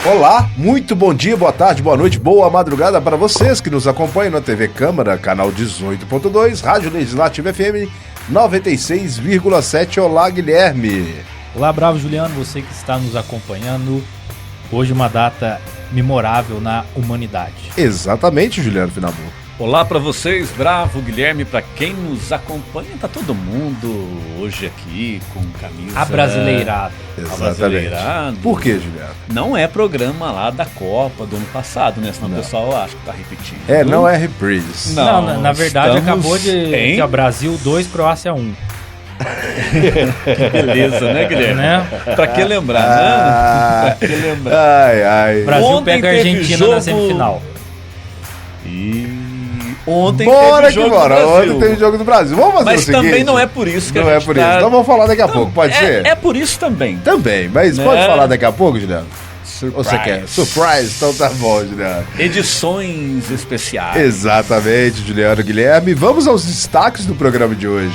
Olá, muito bom dia, boa tarde, boa noite, boa madrugada para vocês que nos acompanham na TV Câmara, canal 18.2, Rádio Legislativo FM 96,7. Olá, Guilherme. Olá, Bravo Juliano, você que está nos acompanhando. Hoje uma data memorável na humanidade. Exatamente, Juliano Finambu. Olá para vocês, Bravo, Guilherme, para quem nos acompanha, tá todo mundo hoje aqui com camisa... Abrasileirado. Exatamente. Por que, Juliano? Não é programa lá da Copa do ano passado, né? Senão o pessoal acha que tá repetindo. Não é reprise. Não, na verdade acabou de o Brasil 2, Croácia 1. Que beleza, né, Guilherme? Né? Pra que lembrar, né? Pra que lembrar? Ai. Brasil Ontem pega a Argentina jogo... na semifinal. Ontem teve jogo do Brasil. Ontem teve jogo do Brasil. Vamos fazer mas o seguinte. Também não é por isso que não a gente é por isso. Então vamos falar daqui a pouco, pode ser? É por isso também. Também, mas pode falar daqui a pouco, Juliano? Surprise. Ou você quer? Surprise, então tá bom, Juliano. Edições especiais. Exatamente, Juliano Guilherme. Vamos aos destaques do programa de hoje.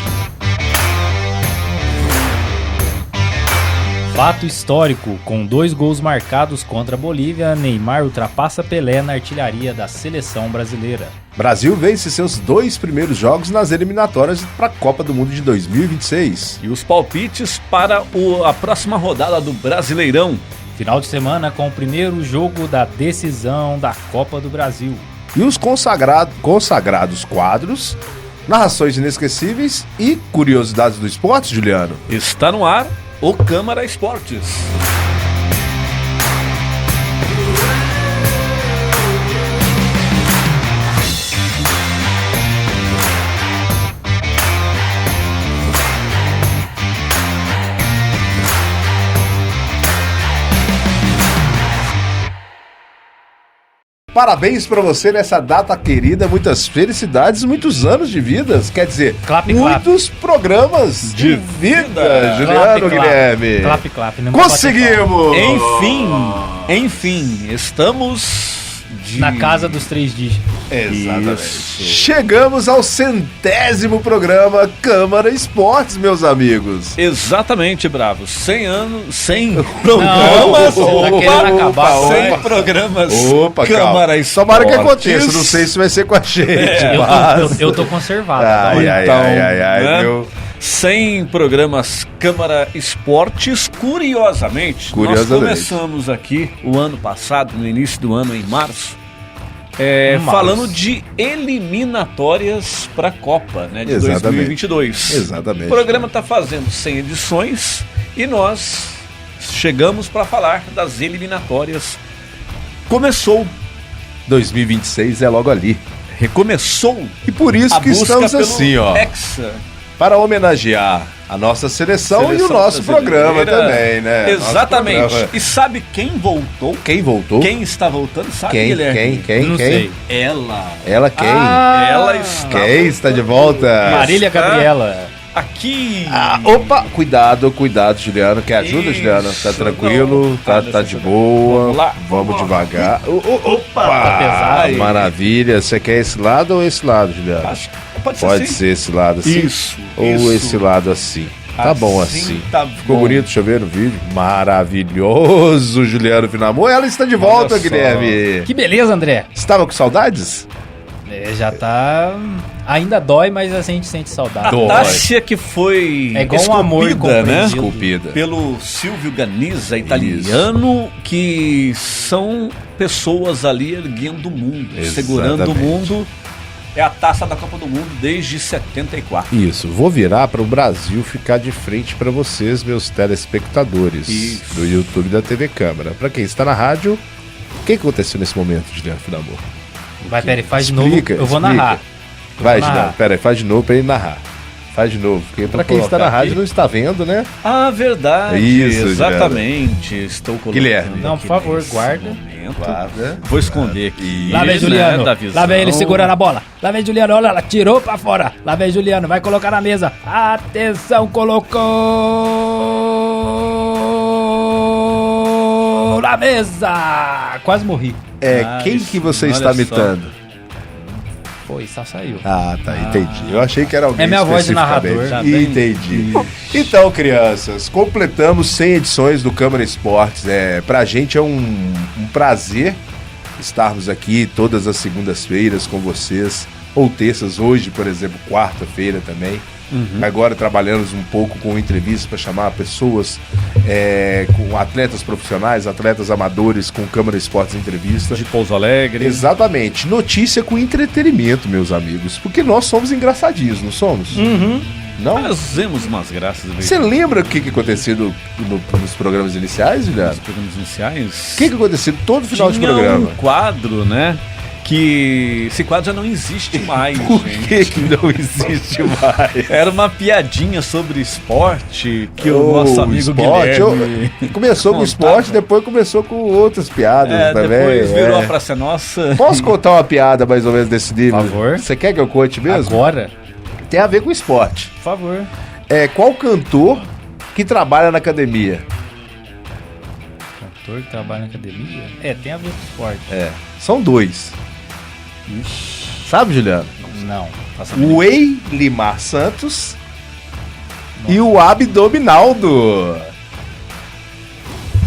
Fato histórico, com 2 gols marcados contra a Bolívia, Neymar ultrapassa Pelé na artilharia da seleção brasileira. Brasil vence seus 2 primeiros jogos nas eliminatórias para a Copa do Mundo de 2026. E os palpites para a próxima rodada do Brasileirão. Final de semana com o primeiro jogo da decisão da Copa do Brasil. E os consagrados quadros, narrações inesquecíveis e curiosidades do esporte, Juliano. Está no ar o Câmara Esportes. Parabéns pra você nessa data querida, muitas felicidades, muitos anos de vidas, quer dizer, muitos programas de vida, Juliano Guilherme. Clap. Conseguimos! Enfim, estamos na casa dos 3 dígitos. Exatamente. Isso. Chegamos ao 100º programa Câmara Esportes, meus amigos. Exatamente, Bravo. 100 anos, 100 programas. Tá querendo acabar. 100 programas. Câmara Esportes. Tomara que aconteça, não sei se vai ser com a gente. Eu tô conservado. Ai, meu... 100 programas Câmara Esportes. Curiosamente, nós começamos aqui o ano passado, no início do ano, em março, falando de eliminatórias para a Copa, né, de 2022. Exatamente. O programa está fazendo 100 edições e nós chegamos para falar das eliminatórias. Começou 2026, é logo ali. Recomeçou. E por isso que estamos assim, ó. Hexa. Para homenagear a nossa seleção e o nosso programa também, né? Exatamente. E sabe quem voltou? Quem voltou? Quem está voltando? Sabe, Guilherme? Quem? Não sei. Ela. Ela quem? Ela está. Quem está de volta? Marília Gabriela. Aqui. Opa, cuidado, Juliano. Quer ajuda, Juliano? Tá tranquilo? Tá de boa? Vamos lá. Vamos devagar. Opa! Tá pesado. Maravilha. Você quer esse lado ou esse lado, Juliano? Acho que pode ser assim. Ser esse lado assim. Isso. Ou esse lado assim. Tá bom assim. Tá Ficou bom. bonito, deixa eu ver no vídeo. Maravilhoso, Juliano Finambu. Ela está de volta, Guilherme. Que beleza, André. Estava com saudades? Já tá... Ainda dói, mas a gente sente saudade. A Tássia que foi igual um amor né? Esculpida. Pelo Silvio Ganizza, italiano, que são pessoas ali erguendo o mundo, segurando o mundo. É a taça da Copa do Mundo desde 74. Isso, vou virar para o Brasil ficar de frente para vocês, meus telespectadores do YouTube da TV Câmara. Para quem está na rádio, o que aconteceu nesse momento, Juliano Finambu? Vai, peraí, faz de novo, eu vou narrar. Vai, Juliano, peraí, faz de novo para ele narrar. Faz de novo, porque para quem está na rádio não está vendo, né? Ah, verdade. Isso, exatamente. Juliano. Estou colocando. Guilherme. Não, por favor, guarda. Guarda. Vou esconder aqui. Lá vem Juliano. Lá vem ele segurando a bola. Lá vem Juliano, olha, ela tirou pra fora. Lá vem Juliano, vai colocar na mesa. Atenção, colocou na mesa. Quase morri. Quem que você está imitando? Pô, isso saiu. Ah, tá, entendi. Eu achei que era alguém é minha voz de narrador. Entendi. Então, crianças, completamos 100 edições do Câmara Esportes. Pra gente é um prazer estarmos aqui todas as segundas-feiras com vocês, ou terças, hoje, por exemplo, quarta-feira também. Agora trabalhamos um pouco com entrevistas para chamar pessoas, com atletas profissionais, atletas amadores, com Câmara Esportes Entrevista. De Pouso Alegre. Exatamente. Notícia com entretenimento, meus amigos. Porque nós somos engraçadinhos, não somos? Não? Fazemos umas graças. Você lembra o que aconteceu nos programas iniciais, Juliano? Nos programas iniciais? O que aconteceu todo final de programa? Um quadro, né? Que esse quadro já não existe mais. Por que não existe mais? Era uma piadinha sobre esporte que o nosso amigo esporte, Guilherme começou com esporte, depois começou com outras piadas também. Depois virou a Praça Nossa. Posso contar uma piada mais ou menos desse nível? Por favor. Você quer que eu conte mesmo? Agora? Tem a ver com esporte. Por favor. Qual cantor que trabalha na academia? Cantor que trabalha na academia? Tem a ver com esporte. São dois. Sabe, Juliano? Não. O Eilimar Santos e o Abdominaldo.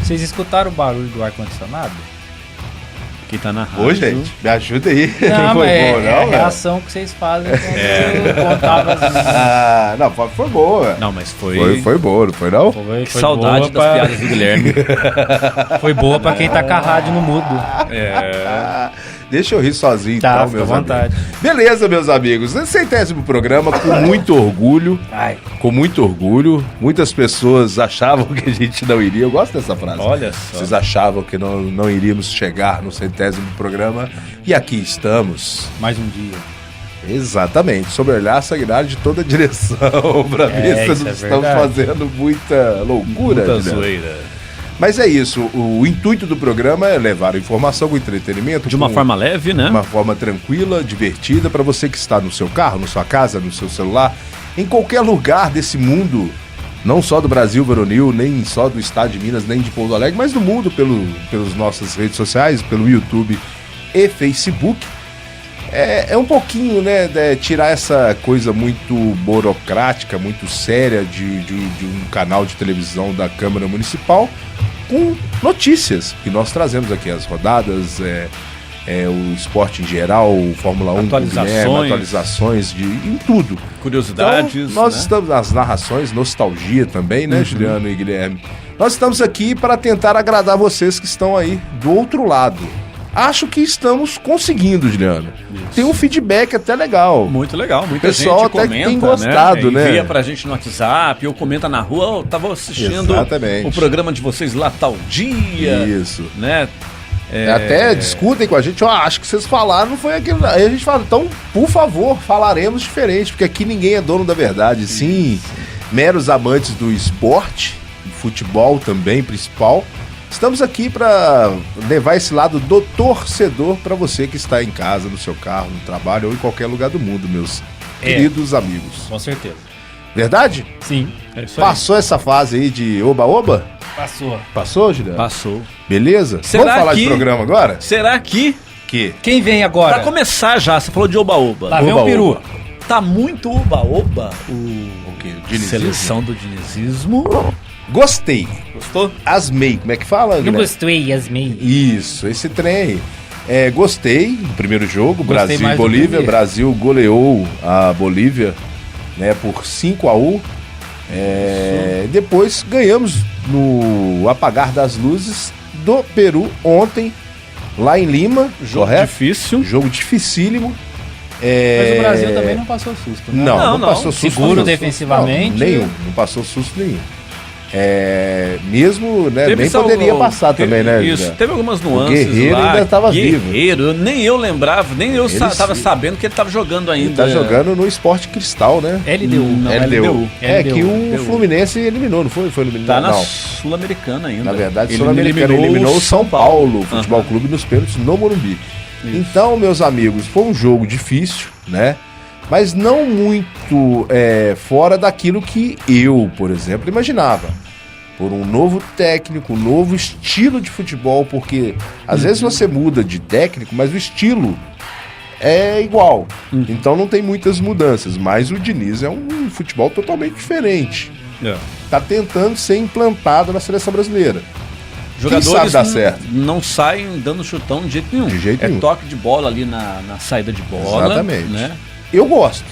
Vocês escutaram o barulho do ar-condicionado? Quem tá na rádio. Ô, gente, me ajuda aí. Não, foi é, bom, não? É a reação que vocês fazem quando eu contava assim. Não, foi boa. Não, mas foi... Foi boa, não foi não? Foi saudade das piadas do Guilherme. Foi boa pra quem tá com a rádio no mudo. Deixa eu rir sozinho, tá, então, fica meus à vontade. amigos. Beleza, meus amigos. Esse 100º programa, com muito orgulho. Com muito orgulho. Muitas pessoas achavam que a gente não iria. Eu gosto dessa frase. Olha só. Vocês achavam que não iríamos chegar no 100º programa. E aqui estamos. Mais um dia. Exatamente. Sob o olhar sanguinário de toda a direção. Pra ver se não estamos fazendo muita loucura. Muita zoeira. Mas é isso, o intuito do programa é levar a informação com entretenimento. De uma forma leve, né? De uma forma tranquila, divertida, para você que está no seu carro, na sua casa, no seu celular, em qualquer lugar desse mundo, não só do Brasil varonil, nem só do estado de Minas, nem de Pouso Alegre, mas do mundo pelas nossas redes sociais, pelo YouTube e Facebook. É um pouquinho, né, tirar essa coisa muito burocrática, muito séria de um canal de televisão da Câmara Municipal, com notícias que nós trazemos aqui, as rodadas, o esporte em geral, Fórmula 1, atualizações em tudo. Curiosidades. Então, nós estamos nas narrações, nostalgia também, né, Juliano e Guilherme? Nós estamos aqui para tentar agradar vocês que estão aí do outro lado. Acho que estamos conseguindo, Juliano. Isso. Tem um feedback até legal. Muito legal, muita pessoal gente até comenta, tem gostado, né? Envia pra gente no WhatsApp, ou comenta na rua, eu tava assistindo o programa de vocês lá tal dia. Isso. Né? Até discutem com a gente, acho que vocês falaram, não foi aquilo. Aí a gente fala, então, por favor, falaremos diferente, porque aqui ninguém é dono da verdade. Sim, meros amantes do esporte, do futebol também, principal. Estamos aqui para levar esse lado do torcedor para você que está em casa, no seu carro, no trabalho ou em qualquer lugar do mundo, meus queridos amigos. Com certeza. Verdade? Sim. Passou essa fase aí de oba-oba? Passou. Passou, Juliano? Passou. Beleza? Será Vamos falar de programa agora? Será que... Quem vem agora? Pra começar já, você falou de oba-oba. Lá vem o peru. Tá muito oba-oba o quê? Seleção do dinizismo. Gostei. Gostou? Asmei. Como é que fala, Guilherme? Não gostei, asmei. Isso, esse trem aí. Gostei do primeiro jogo, Gostei Brasil e Bolívia. Brasil goleou a Bolívia, né, por 5-1. Depois ganhamos no apagar das luzes do Peru ontem, lá em Lima. Jogo difícil. Jogo dificílimo. Mas o Brasil também não passou susto, né? Não passou susto. Seguro defensivamente. Não passou susto nenhum. Mesmo, né, nem poderia passar também, né? Isso, teve algumas nuances. O Guerreiro lá, ainda estava vivo. Nem eu lembrava, nem eu estava sabendo que ele estava jogando ainda. Ele tá jogando no Sport Cristal, né? LDU. Que o Fluminense eliminou, não foi? Foi eliminado. Tá na Sul-Americana ainda. Na verdade, Sul-Americana eliminou o São Paulo Futebol Clube nos pênaltis no Morumbi. Isso. Então, meus amigos, foi um jogo difícil, né? Mas não muito fora daquilo que eu, por exemplo, imaginava. Por um novo técnico, um novo estilo de futebol, porque às vezes você muda de técnico, mas o estilo é igual. Então não tem muitas mudanças, mas o Diniz é um futebol totalmente diferente. Tá tentando ser implantado na seleção brasileira. Jogadores não saem dando chutão de jeito nenhum. De jeito nenhum. Toque de bola ali na saída de bola. Exatamente. Né? Eu gosto.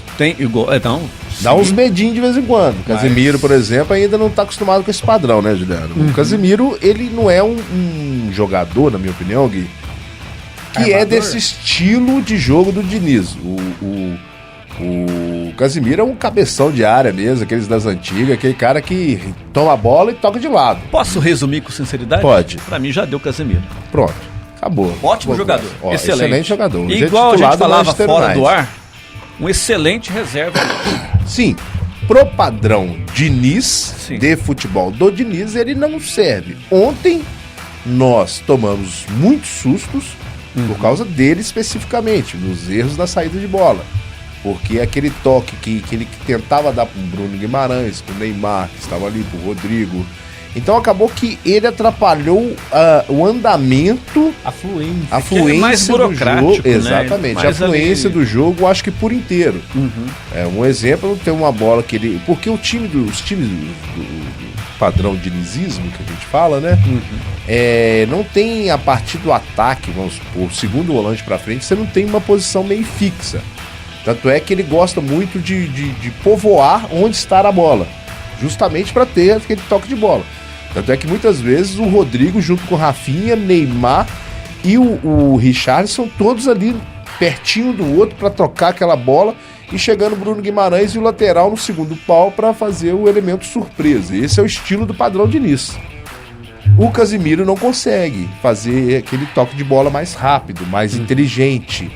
Então, dá uns medinhos de vez em quando. O Casemiro, por exemplo, ainda não tá acostumado com esse padrão, né, Juliano? O Casemiro, ele não é um jogador, na minha opinião, Gui, que é desse estilo de jogo do Diniz. O Casemiro é um cabeção de área mesmo, aqueles das antigas, aquele cara que toma a bola e toca de lado. Posso resumir com sinceridade? Pode. Pra mim já deu Casemiro. Pronto, acabou. Ótimo jogador, excelente jogador. E igual a gente falava fora do ar, um excelente reserva. Sim, pro padrão Diniz, de futebol do Diniz, ele não serve. Ontem nós tomamos muitos sustos por causa dele especificamente, nos erros da saída de bola. Porque aquele toque que ele tentava dar pro Bruno Guimarães, pro Neymar, que estava ali, pro Rodrigo. Então acabou que ele atrapalhou o andamento, a fluência mais do jogo. Né? Exatamente, a fluência do jogo, acho que por inteiro. Um exemplo, tem uma bola que ele... Porque os times do padrão dinizismo, que a gente fala, né? Não tem, a partir do ataque, vamos supor, segundo volante pra frente, você não tem uma posição meio fixa. Tanto é que ele gosta muito de povoar onde está a bola, justamente para ter aquele toque de bola. Tanto é que muitas vezes o Rodrigo, junto com o Rafinha, Neymar e o Richarlison, todos ali pertinho do outro para trocar aquela bola, e chegando o Bruno Guimarães e o lateral no segundo pau para fazer o elemento surpresa. Esse é o estilo do padrão Diniz. O Casemiro não consegue fazer aquele toque de bola mais rápido, mais inteligente.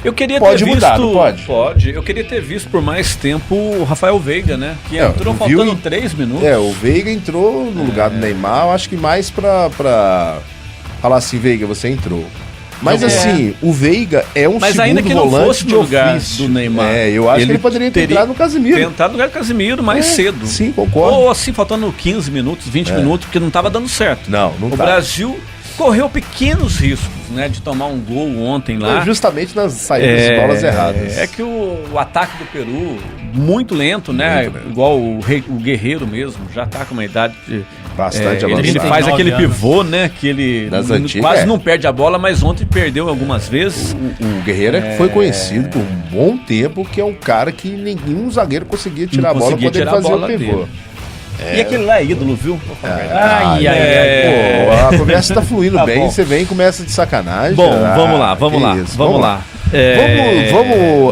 Eu queria pode ter mudar, visto, não pode? Pode. Eu queria ter visto por mais tempo o Rafael Veiga, né? Que entrou faltando 3 minutos. O Veiga entrou no lugar do Neymar, eu acho que mais pra falar assim, Veiga, você entrou. Mas assim, o Veiga é um segundo ainda que volante não fosse de no lugar ofício. do Neymar. Eu acho que ele poderia ter entrado no Casemiro. Entrado no lugar do Casemiro mais cedo. Sim, concordo. Ou assim, faltando 15 minutos, 20 minutos, porque não estava dando certo. Não O Brasil correu pequenos riscos, né, de tomar um gol ontem lá. Justamente nas saídas de bolas erradas. É que o ataque do Peru, muito lento, né? Igual o Guerreiro mesmo, já tá com uma idade bastante avançada. Ele faz aquele pivô, né? Que ele quase não perde a bola, mas ontem perdeu algumas vezes. O Guerreiro foi conhecido por um bom tempo, que é um cara que nenhum zagueiro conseguia tirar a bola quando ele fazia o pivô. E aquele lá é ídolo, viu? A conversa tá fluindo bem, você vem e começa de sacanagem. Bom, vamos lá.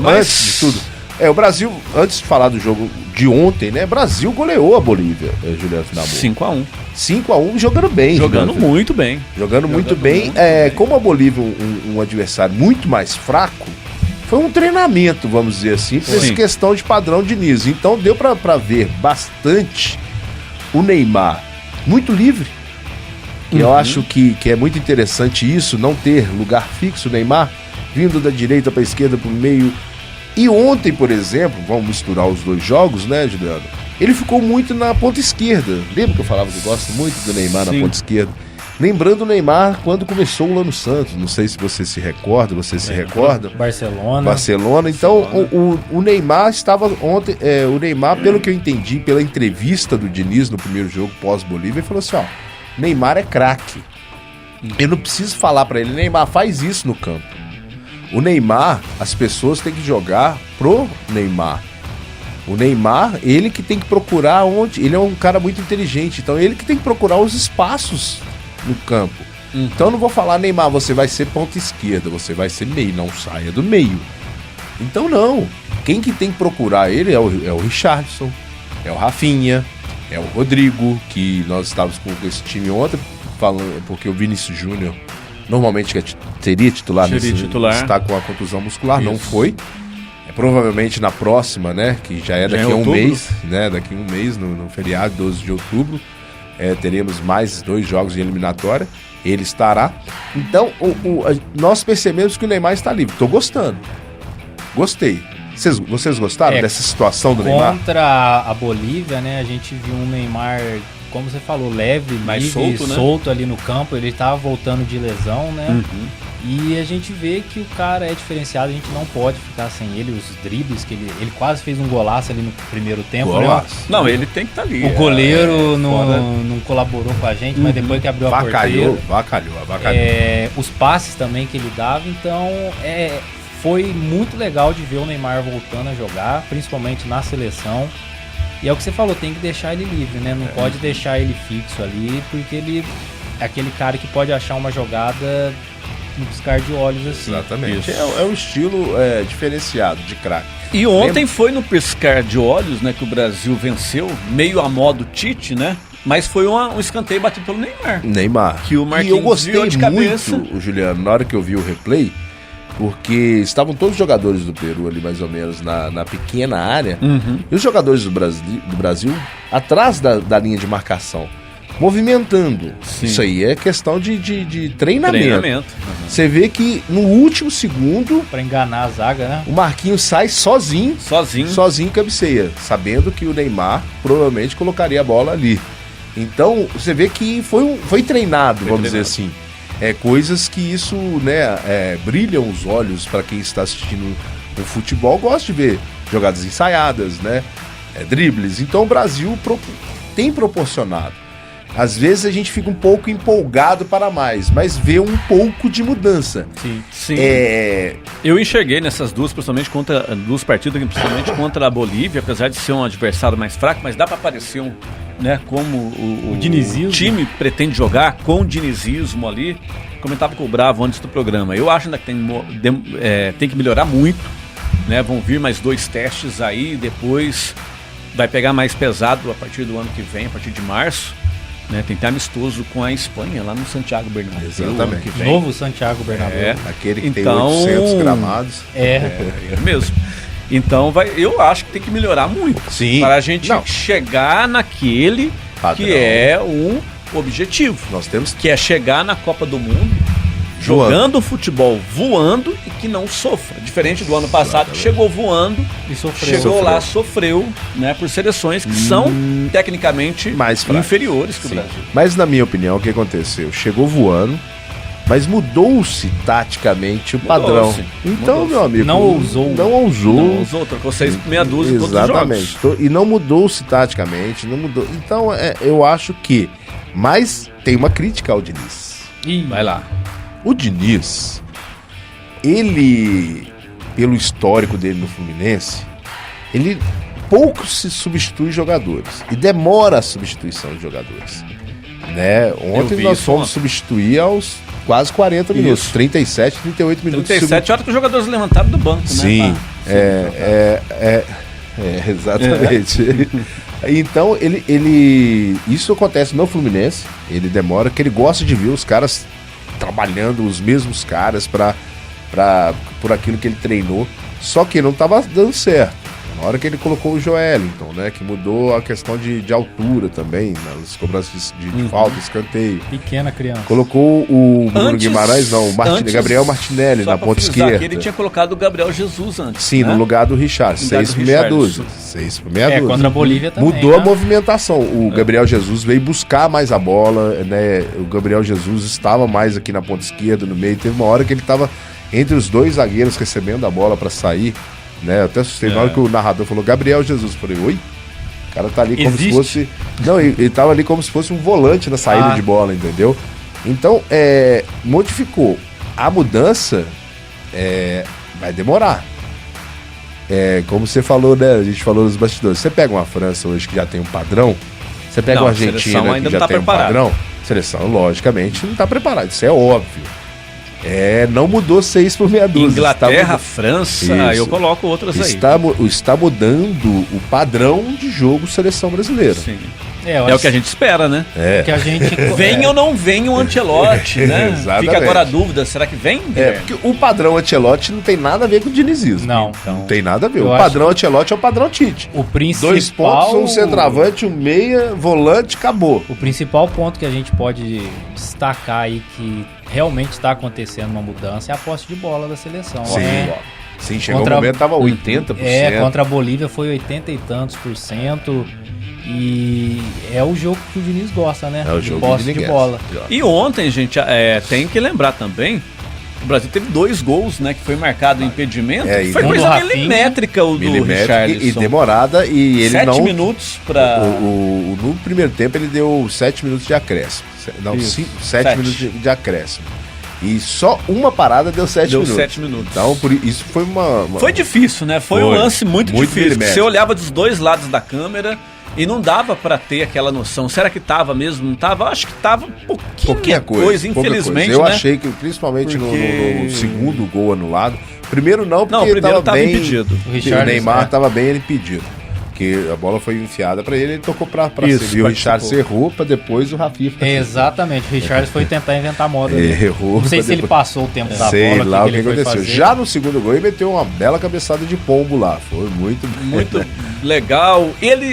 Antes de tudo, o Brasil, antes de falar do jogo de ontem, né? Brasil goleou a Bolívia, Juliano Finamor. 5-1, jogando bem. Jogando muito bem. Jogando muito bem. Como a Bolívia um adversário muito mais fraco, foi um treinamento, vamos dizer assim, por essa questão de padrão Diniz. Então deu pra ver bastante o Neymar muito livre. Eu acho que é muito interessante isso, não ter lugar fixo, o Neymar vindo da direita para a esquerda para o meio. E ontem, por exemplo, vamos misturar os dois jogos, né, Juliano? Ele ficou muito na ponta esquerda. Lembra que eu falava que eu gosto muito do Neymar na ponta esquerda? Lembrando o Neymar quando começou o Lano Santos. Não sei se você se recorda, Barcelona. Então, o Neymar estava ontem... o Neymar, pelo que eu entendi, pela entrevista do Diniz no primeiro jogo pós-Bolívia, ele falou assim, Neymar é craque. Eu não preciso falar pra ele, Neymar, faz isso no campo. O Neymar, as pessoas têm que jogar pro Neymar. O Neymar, ele que tem que procurar onde... Ele é um cara muito inteligente, então ele que tem que procurar os espaços no campo. Então eu não vou falar, Neymar, você vai ser ponta esquerda, você vai ser meio, não saia do meio. Então não. Quem que tem que procurar ele é o Richarlison, é o Rafinha, é o Rodrigo, que nós estávamos com esse time ontem, falando, porque o Vinícius Júnior normalmente seria titular, está com a contusão muscular, não foi. Provavelmente na próxima, né, que já é daqui a um mês, né, daqui a um mês, no feriado, 12 de outubro, teremos mais 2 jogos de eliminatória, ele estará. Então, nós percebemos que o Neymar está livre. Tô gostando. Gostei. Vocês gostaram dessa situação do Neymar? Contra a Bolívia, né, a gente viu um Neymar, como você falou, leve, mais solto ali no campo. Ele estava voltando de lesão, né? E a gente vê que o cara é diferenciado, a gente não pode ficar sem ele, os dribles, que ele quase fez um golaço ali no primeiro tempo. Golaço. Né? Não, ele tem que estar ali. O goleiro não colaborou com a gente, mas depois que abriu a porteira... Vacalhou. Os passes também que ele dava, então foi muito legal de ver o Neymar voltando a jogar, principalmente na seleção. E é o que você falou, tem que deixar ele livre, né? Não pode deixar ele fixo ali, porque ele é aquele cara que pode achar uma jogada no piscar de olhos assim. Exatamente. É um estilo diferenciado de craque. E ontem foi no piscar de olhos, né, que o Brasil venceu, meio a modo Tite, né? Mas foi um escanteio batido pelo Neymar. Que o Marquinhos, e eu gostei de cabeça. Muito, Juliano, na hora que eu vi o replay, porque estavam todos os jogadores do Peru ali, mais ou menos, na pequena área, e os jogadores do Brasil atrás da linha de marcação, movimentando. Sim. Isso aí é questão de treinamento. Você vê que no último segundo, pra enganar a zaga, né? O Marquinhos sai sozinho cabeceia, sabendo que o Neymar provavelmente colocaria a bola ali. Então, você vê que foi treinado, vamos dizer assim. Coisas que isso, né, brilham os olhos para quem está assistindo o futebol, gosta de ver jogadas ensaiadas, né, dribles. Então o Brasil tem proporcionado. Às vezes a gente fica um pouco empolgado para mais, mas vê um pouco de mudança. Sim. Eu enxerguei nessas duas, principalmente duas partidas, principalmente contra a Bolívia, apesar de ser um adversário mais fraco, mas dá para aparecer né, como o time pretende jogar com o dinizismo ali. Comentava com o Bravo antes do programa. Eu acho ainda que tem que melhorar muito, né? Vão vir mais 2 testes aí, depois vai pegar mais pesado a partir do ano que vem, a partir de março. Né, tem que ter amistoso com a Espanha, lá no Santiago Bernabéu. Exatamente. Novo Santiago Bernabéu. Aquele que tem 800 gramados. É mesmo. Então eu acho que tem que melhorar muito. Sim. Para a gente chegar naquele padrão, que é o objetivo. Nós temos que é chegar na Copa do Mundo jogando futebol, voando e que não sofra. Diferente do ano passado, que chegou voando e sofreu, né, por seleções que são tecnicamente mais inferiores que o Brasil. Mas na minha opinião, o que aconteceu? Chegou voando, mas mudou-se taticamente o padrão. Então, meu amigo, não ousou. Trocou 6 por meia dúzia todos os jogos. Exatamente. E não mudou-se taticamente, não mudou. Então, eu acho que... Mas tem uma crítica ao Diniz. Vai lá. O Diniz, ele, pelo histórico dele no Fluminense, ele pouco se substitui jogadores e demora a substituição de jogadores. Né? Ontem nós fomos substituir aos quase 40 minutos, 37, 38 minutos. 37 horas que os jogadores levantaram do banco, Sim, né? Exatamente. Então, isso acontece no Fluminense, ele demora, que ele gosta de ver os caras trabalhando, os mesmos caras por aquilo que ele treinou, só que não estava dando certo. Na hora que ele colocou o Joelinton, né, que mudou a questão de altura também, nas cobranças de falta, escanteio. Pequena criança. Colocou o Bruno Guimarães, Gabriel Martinelli na ponta esquerda. Ele tinha colocado o Gabriel Jesus antes. Sim, né? No lugar do Richard. 6 por meia dúzia. 6 por meia dúzia. Contra a Bolívia também. Mudou a movimentação. O Gabriel Jesus veio buscar mais a bola, né? O Gabriel Jesus estava mais aqui na ponta esquerda, no meio. Teve uma hora que ele estava entre os 2 zagueiros recebendo a bola para sair. Né, eu até assustei na hora que o narrador falou Gabriel Jesus, eu falei, oi? O cara tá ali como se fosse... Não, ele tava ali como se fosse um volante na saída de bola, entendeu? Então, modificou. A mudança vai demorar. Como você falou, né? A gente falou nos bastidores. Você pega uma França hoje que já tem um padrão, você pega uma Argentina que já tem um padrão, seleção, logicamente, não tá preparada, isso é óbvio. Não mudou 6 por meia dúzia. Inglaterra, França, eu coloco outras aí. Está mudando o padrão de jogo seleção brasileira. Sim. É o que a gente espera, né? Que a gente... Vem ou não vem o Ancelotti, né? Exatamente. Fica agora a dúvida, será que vem? Porque o padrão Ancelotti não tem nada a ver com o dinizismo. Não tem nada a ver. O padrão Ancelotti é o padrão Tite. O principal... 2 pontos, um centroavante, um meia, volante, acabou. O principal ponto que a gente pode destacar aí que realmente está acontecendo uma mudança é a posse de bola da seleção. Sim, chegou o momento, estava 80%. Contra a Bolívia foi 80 e tantos %. E é o jogo que o Diniz gosta, né? É o jogo de posse de bola. E ontem, gente, tem que lembrar também O Brasil teve 2 gols, né? Que foi marcado em impedimento. Foi um coisa Rafinha, milimétrica o do Richarlison. E demorada, e ele 7 não... minutos pra... No primeiro tempo ele deu 7 minutos de acréscimo. Não, 7 minutos de acréscimo. E só uma parada deu 7 minutos. Deu 7 minutos. Então, isso foi uma... Foi difícil, né? Foi um lance muito difícil. Você olhava dos 2 lados da câmera e não dava pra ter aquela noção. Será que tava mesmo? Não tava? Acho que tava pouquinha coisa, infelizmente, Eu né? achei que, principalmente no segundo gol anulado, primeiro não, porque primeiro ele tava bem impedido. O Neymar tava bem impedido. Porque a bola foi enfiada pra ele tocou pra cima. E o Richarlison errou pra depois o Rafinha. Exatamente, o Richarlison foi tentar inventar moda. Errou. Não sei se ele passou o tempo da sei bola. Sei lá o que ele aconteceu. Já no segundo gol ele meteu uma bela cabeçada de pombo lá. Foi muito legal.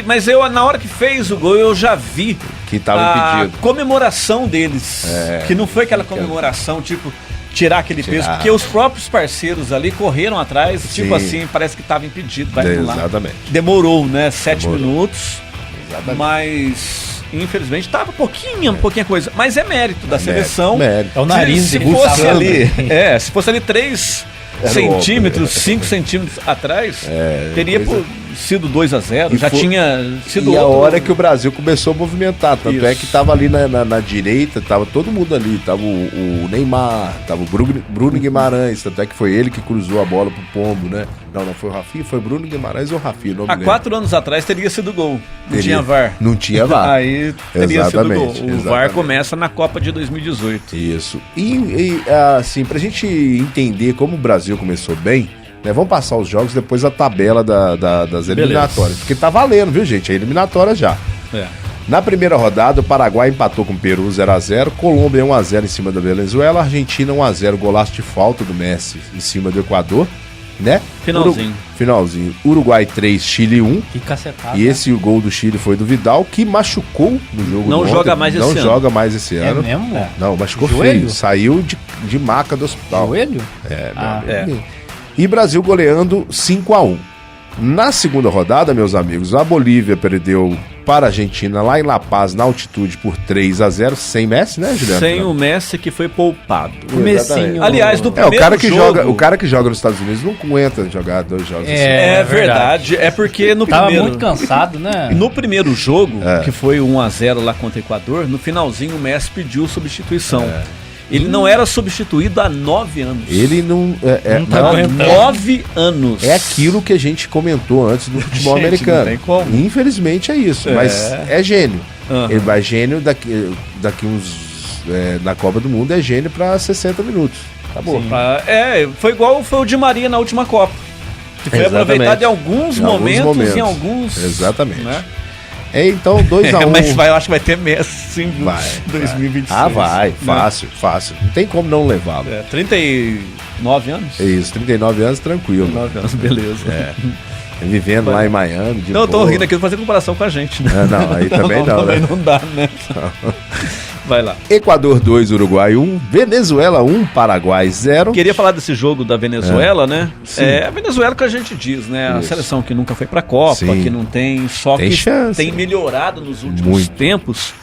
Mas na hora que fez o gol, eu já vi que tava impedido. Comemoração deles. Que não foi aquela comemoração, tipo, tirar aquele peso, porque os próprios parceiros ali correram atrás, tipo assim, parece que estava impedido, vai lá. Exatamente. Demorou, né? 7 minutos. Exatamente. Mas infelizmente tava pouquinha coisa, mas é mérito da seleção. É o nariz se fosse ali, se fosse ali 3 centímetros, 5 centímetros atrás, teria sido 2-0, já tinha sido a hora que o Brasil começou a movimentar, tanto é que tava ali na direita, tava todo mundo ali, tava o Neymar, tava o Bruno Guimarães, tanto é que foi ele que cruzou a bola pro pombo, né? Não foi o Rafinha, foi Bruno Guimarães ou Rafinha? Há 4 anos atrás teria sido gol, tinha VAR. Não tinha VAR. Aí teria sido gol. O VAR começa na Copa de 2018. Isso. E assim, pra gente entender como o Brasil começou bem, né, vamos passar os jogos, depois a tabela das eliminatórias. Porque tá valendo, viu, gente? É eliminatória já. Na primeira rodada, o Paraguai empatou com o Peru 0-0, Colômbia 1-0 em cima da Venezuela, Argentina 1-0, golaço de falta do Messi em cima do Equador, né? Finalzinho. Uruguai 3, Chile 1. Que cacetada. E esse gol do Chile foi do Vidal, que machucou no jogo. Não joga mais esse ano. Não joga mais esse ano. É mesmo? Não, machucou feio. Saiu de maca do hospital. Joelho? E Brasil goleando 5-1. Na segunda rodada, meus amigos, a Bolívia perdeu para a Argentina lá em La Paz, na altitude, por 3-0, sem Messi, né, Juliano? Sem o Messi, que foi poupado. Comecinho. Aliás, do primeiro o cara que joga nos Estados Unidos não aguenta jogar 2 jogos assim. É verdade. É porque no Tava muito cansado, né? No primeiro jogo, que foi 1-0 lá contra o Equador, no finalzinho o Messi pediu substituição. Ele não era substituído há 9 anos. Ele não... há 9 anos. É aquilo que a gente comentou antes do futebol americano. Não tem como. Infelizmente é isso, mas é gênio. Ele vai gênio daqui uns... na Copa do Mundo é gênio para 60 minutos. Acabou. Foi igual foi o Di Maria na última Copa. Que foi aproveitado em alguns momentos. Em alguns... Exatamente. Né? Então 2-1. Mas eu acho que vai ter Messi em 2026. Vai. Fácil. Não tem como não levá-lo. 39 anos? Isso, 39 anos, tranquilo. 39 anos, beleza. Vivendo lá em Miami. Não, eu tô rindo aqui, fazer comparação com a gente, né? Não, aí também não, né? Não dá, né? Vai lá. Equador 2, Uruguai 1, Venezuela 1, Paraguai 0. Queria falar desse jogo da Venezuela, né? A Venezuela que a gente diz, né? A seleção que nunca foi pra Copa, que não tem, só tem que chance. Tem melhorado nos últimos tempos.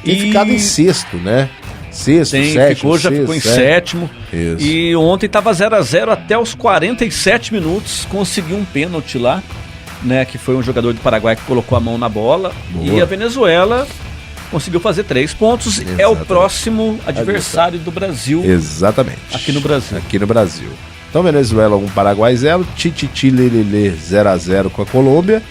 Tem ficado em sexto, né? Sétimo, ficou em sétimo. Isso. E ontem tava 0-0 até os 47 minutos, conseguiu um pênalti lá, né? Que foi um jogador do Paraguai que colocou a mão na bola. Boa. E a Venezuela conseguiu fazer 3 pontos. Exatamente. É o próximo adversário do Brasil. Exatamente. Aqui no Brasil. Então, Venezuela 1, Paraguai 0. Tititi-lelele 0-0 com a Colômbia.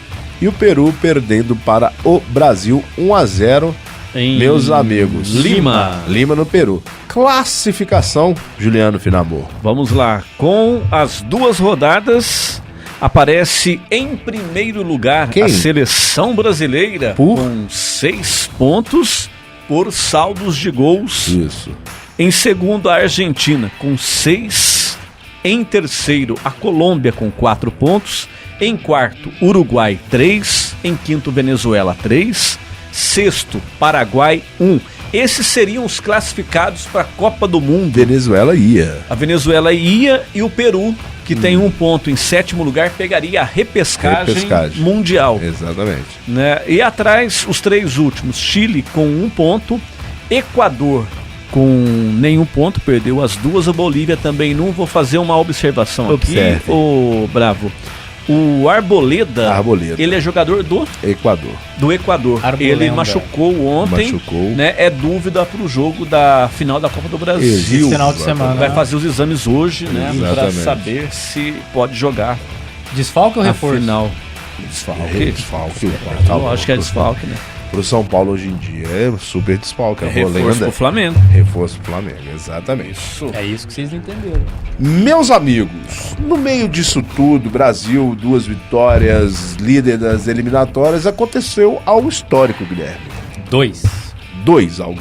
E o Peru perdendo para o Brasil 1-0. Meus amigos. Lima no Peru. Classificação, Juliano Finamor. Vamos lá. Com as 2 rodadas, aparece em primeiro lugar a seleção brasileira com 6 pontos por saldos de gols. Isso. Em segundo, a Argentina com 6. Em terceiro, a Colômbia com 4 pontos. Em quarto, Uruguai 3. Em quinto, Venezuela 3. Sexto, Paraguai 1. Esses seriam os classificados para a Copa do Mundo. A Venezuela ia e o Peru, que tem 1 ponto em sétimo lugar, pegaria a repescagem mundial. Exatamente. Né? E atrás, os 3 últimos, Chile com 1 ponto, Equador com nenhum ponto, perdeu as duas. A Bolívia também não. Vou fazer uma observação Observe. aqui, ô Bravo. O Arboleda, ele é jogador do Equador. Arbolenda. Ele machucou ontem, né? É dúvida para o jogo da final da Copa do Brasil. Esse final de semana. Vai fazer os exames hoje, né? Para saber se pode jogar. Desfalque ou reforço? Final. Desfalque. Acho que é desfalque, né? Pro São Paulo hoje em dia é super desfalque. Reforço pro Flamengo. Reforço pro Flamengo, exatamente. É isso que vocês entenderam. Meus amigos, no meio disso tudo, Brasil, 2 vitórias, líder das eliminatórias, aconteceu algo histórico, Guilherme. 2 algo.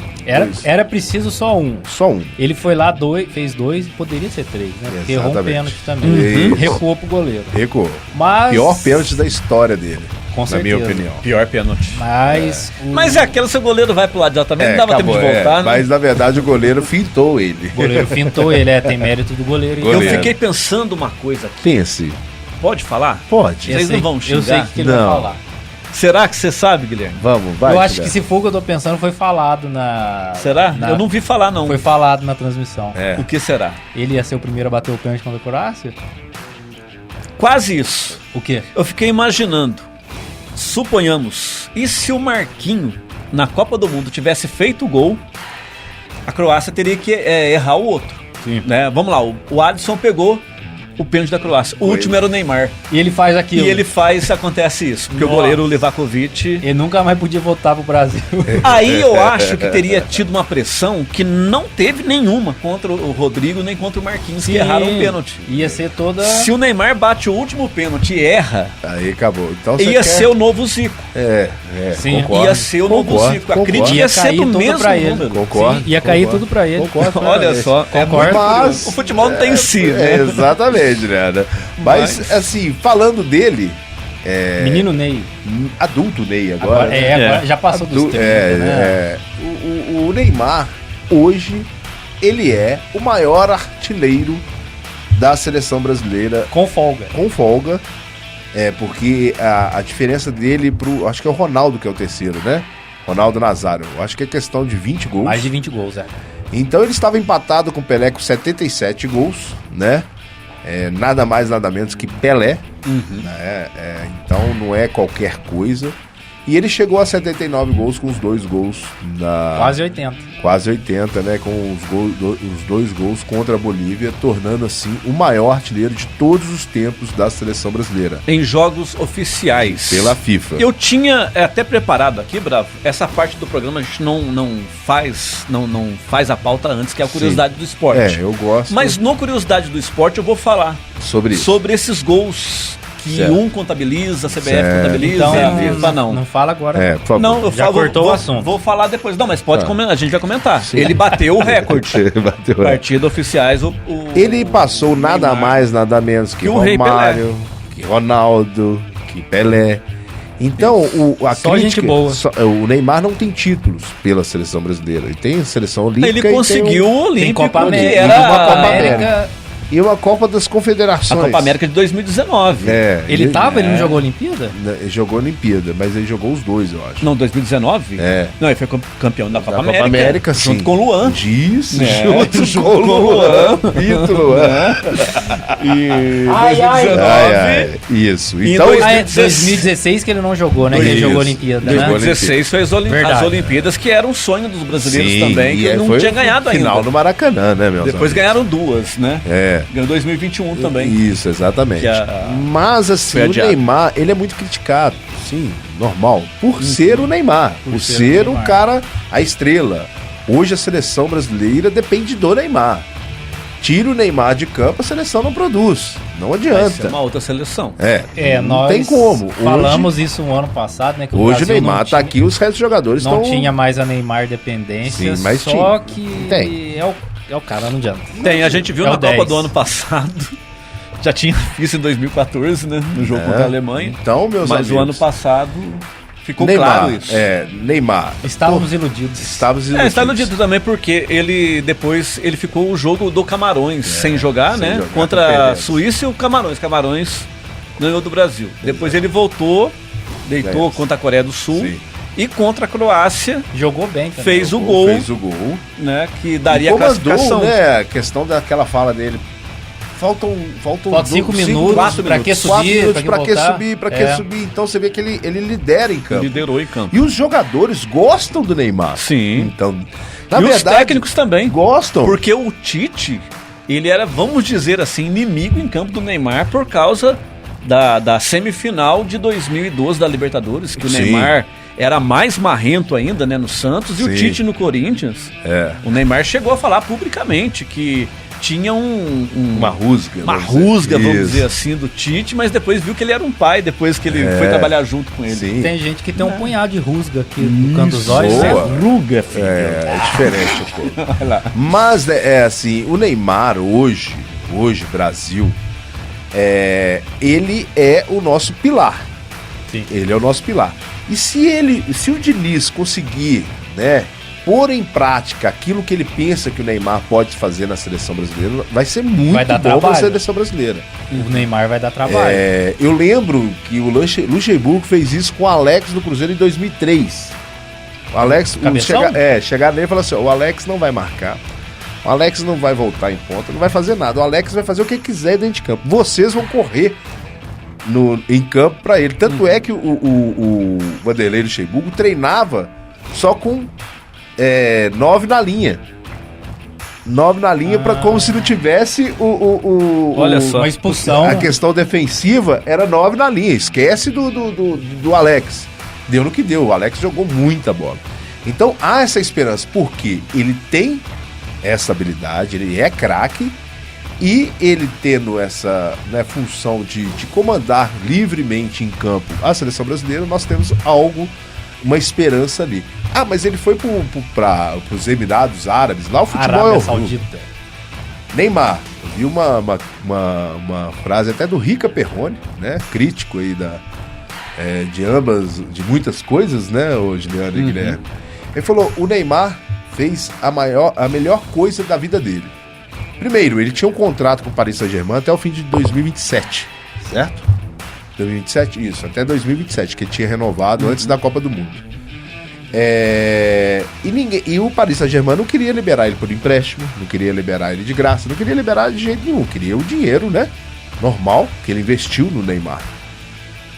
Era preciso só um. Só um. Ele foi lá, fez 2, poderia ser 3, né? Porque errou um pênalti também. Recuou pro goleiro. Recuou. Mas... Pior pênalti da história dele. Com certeza. Na minha opinião. Pior pênalti. Mas é aquela, seu goleiro vai pro lado de lá também, não dava tempo de voltar, né? Mas na verdade o goleiro fintou ele. O goleiro fintou ele, tem mérito do goleiro. Eu fiquei pensando uma coisa aqui. Pense. Pode falar? Pode. Vocês não vão xingar? Eu sei que ele vai falar. Será que você sabe, Guilherme? Vamos, vai. Eu acho que se for o que eu tô pensando, foi falado na... Será? Eu não vi falar, não. Foi falado na transmissão. O que será? Ele ia ser o primeiro a bater o pênalti contra a Croácia? Quase isso. O quê? Eu fiquei imaginando. Suponhamos, e se o Marquinho, na Copa do Mundo, tivesse feito o gol, a Croácia teria que errar o outro. Sim. Né? Vamos lá, o Alisson pegou o pênalti da Croácia. O último era o Neymar. E ele faz aquilo. Acontece isso. Porque o goleiro Livakovic... Ele nunca mais podia voltar pro Brasil. Aí eu acho que teria tido uma pressão que não teve nenhuma contra o Rodrigo nem contra o Marquinhos, que erraram o pênalti. Ia ser toda... Se o Neymar bate o último pênalti e erra... Aí acabou. Então ia ser o novo Zico. Sim. Concordo. Ia ser o novo Zico. A crítica ia ser do mesmo pra ele. número. Concordo. Sim, ia cair tudo pra ele. Concordo. Olha só. Mas o futebol não tem si, né? Exatamente, né? Mas, assim, falando dele... Menino Ney. Adulto Ney agora. Agora já passou dos 30, né? O Neymar, hoje, ele é o maior artilheiro da seleção brasileira. Com folga. Com folga. Porque a diferença dele pro... Acho que é o Ronaldo que é o terceiro, né? Ronaldo Nazário. Acho que é questão de 20 gols. Mais de 20 gols, Então ele estava empatado com o Pelé com 77 gols, né? Nada mais, nada menos que Pelé. Né? Então não é qualquer coisa. E ele chegou a 79 gols com os 2 gols na... Quase 80. Quase 80, né? Com os 2 gols contra a Bolívia, tornando assim o maior artilheiro de todos os tempos da seleção brasileira. Em jogos oficiais. Pela FIFA. Eu tinha até preparado aqui, Bravo, essa parte do programa a gente não faz a pauta antes, que é a curiosidade do esporte. Eu gosto. Mas no curiosidade do esporte eu vou falar sobre isso. Sobre esses gols que um contabiliza, a CBF contabiliza, então, a FIFA não. Não fala agora. Por favor. Não, eu já cortou o assunto. Vou falar depois. Não, mas pode comentar, a gente vai comentar. Sim. Ele bateu o recorde. Partida oficiais. Ele passou nada mais, nada menos que Romário, que Ronaldo, que Pelé. Então, a só crítica, gente boa. O Neymar não tem títulos pela seleção brasileira. Ele tem seleção olímpica. Ele conseguiu o Olímpico, Copa América, que era uma Copa América. E uma Copa das Confederações. A Copa América de 2019. Ele não jogou Olimpíada? Ele jogou Olimpíada, mas ele jogou os 2, eu acho. Não, 2019? Não, ele foi campeão da Copa América. Copa América, sim. Junto com o Luan. Isso, junto com o Luan. Vitor Luan. E 2019. Isso. Então, 2016 que ele não jogou, né? Que ele jogou Olimpíada, 2016 foi as Olimpíadas, que era um sonho dos brasileiros também, que não tinha ganhado ainda. Final no Maracanã, né, meu? Depois ganharam 2, né? Ganhou 2021 também. Isso, exatamente. Mas assim, o Neymar, ele é muito criticado, sim, normal, por ser o Neymar, por ser o cara, a estrela. Hoje a seleção brasileira depende do Neymar. Tira o Neymar de campo, a seleção não produz. Não adianta. Vai ser uma outra seleção. Não nós tem como. Falamos isso no ano passado, né? Que hoje o Neymar tá aqui, os restos dos jogadores não tinha mais a Neymar dependência, sim, mas só que é o cara, não adianta. A gente viu na Copa do ano passado. Já tinha visto em 2014, né? No jogo contra a Alemanha. Então, meus amigos. Mas o ano passado ficou Neymar, claro isso. Neymar. Estávamos iludidos. Está iludido também porque ele ficou o jogo do Camarões sem jogar, né? Contra a Suíça e o Camarões. Camarões ganhou do Brasil. Depois ele voltou, deitou contra a Coreia do Sul. Sim. E contra a Croácia, jogou bem também. Fez o gol, né? Que daria a classificação. Né, a questão daquela fala dele. Faltam 5 minutos, pra que subir, pra que subir, pra que subir. Então você vê que ele lidera em campo. Liderou em campo. E os jogadores gostam do Neymar. Sim. Então, os técnicos também. Gostam. Porque o Tite, ele era, vamos dizer assim, inimigo em campo do Neymar por causa da semifinal de 2012 da Libertadores, que o Neymar era mais marrento ainda, né, no Santos, e o Tite no Corinthians. O Neymar chegou a falar publicamente que tinha uma rusga, vamos dizer assim, do Tite, mas depois viu que ele era um pai, depois que ele foi trabalhar junto com ele. Sim. Tem gente que tem um punhado de rusga aqui no canto dos olhos. Ruga, filho. É diferente. Mas, assim, o Neymar hoje, Brasil, ele é o nosso pilar. Sim. Ele é o nosso pilar. E se o Diniz conseguir, né, pôr em prática aquilo que ele pensa que o Neymar pode fazer na seleção brasileira, vai ser muito bom para a seleção brasileira. O Neymar vai dar trabalho. Eu lembro que o Luxemburgo fez isso com o Alex no Cruzeiro em 2003. O Alex chegaram nele e falaram assim: o Alex não vai marcar, o Alex não vai voltar em ponta, não vai fazer nada, o Alex vai fazer o que quiser dentro de campo, vocês vão correr em campo para ele. Tanto é que o Vanderlei Luxemburgo treinava só com 9 na linha. 9 na linha, como se não tivesse olha só, uma expulsão. A questão defensiva era 9 na linha. Esquece do Alex. Deu no que deu. O Alex jogou muita bola. Então há essa esperança, porque ele tem essa habilidade, ele é craque, e ele tendo essa, né, função de comandar livremente em campo a seleção brasileira, nós temos uma esperança ali. Mas ele foi para os Emirados Árabes, lá o futebol Arábia Saudita. Neymar, eu vi uma frase até do Rica Perrone, né, crítico aí de muitas coisas, né, o Juliano e Guilherme. Ele falou: o Neymar fez a melhor coisa da vida dele. Primeiro, ele tinha um contrato com o Paris Saint-Germain até o fim de 2027, certo? 2027? Isso, até 2027, que ele tinha renovado antes da Copa do Mundo. E o Paris Saint-Germain não queria liberar ele por empréstimo, não queria liberar ele de graça, não queria liberar de jeito nenhum, queria o dinheiro, né? Normal, que ele investiu no Neymar.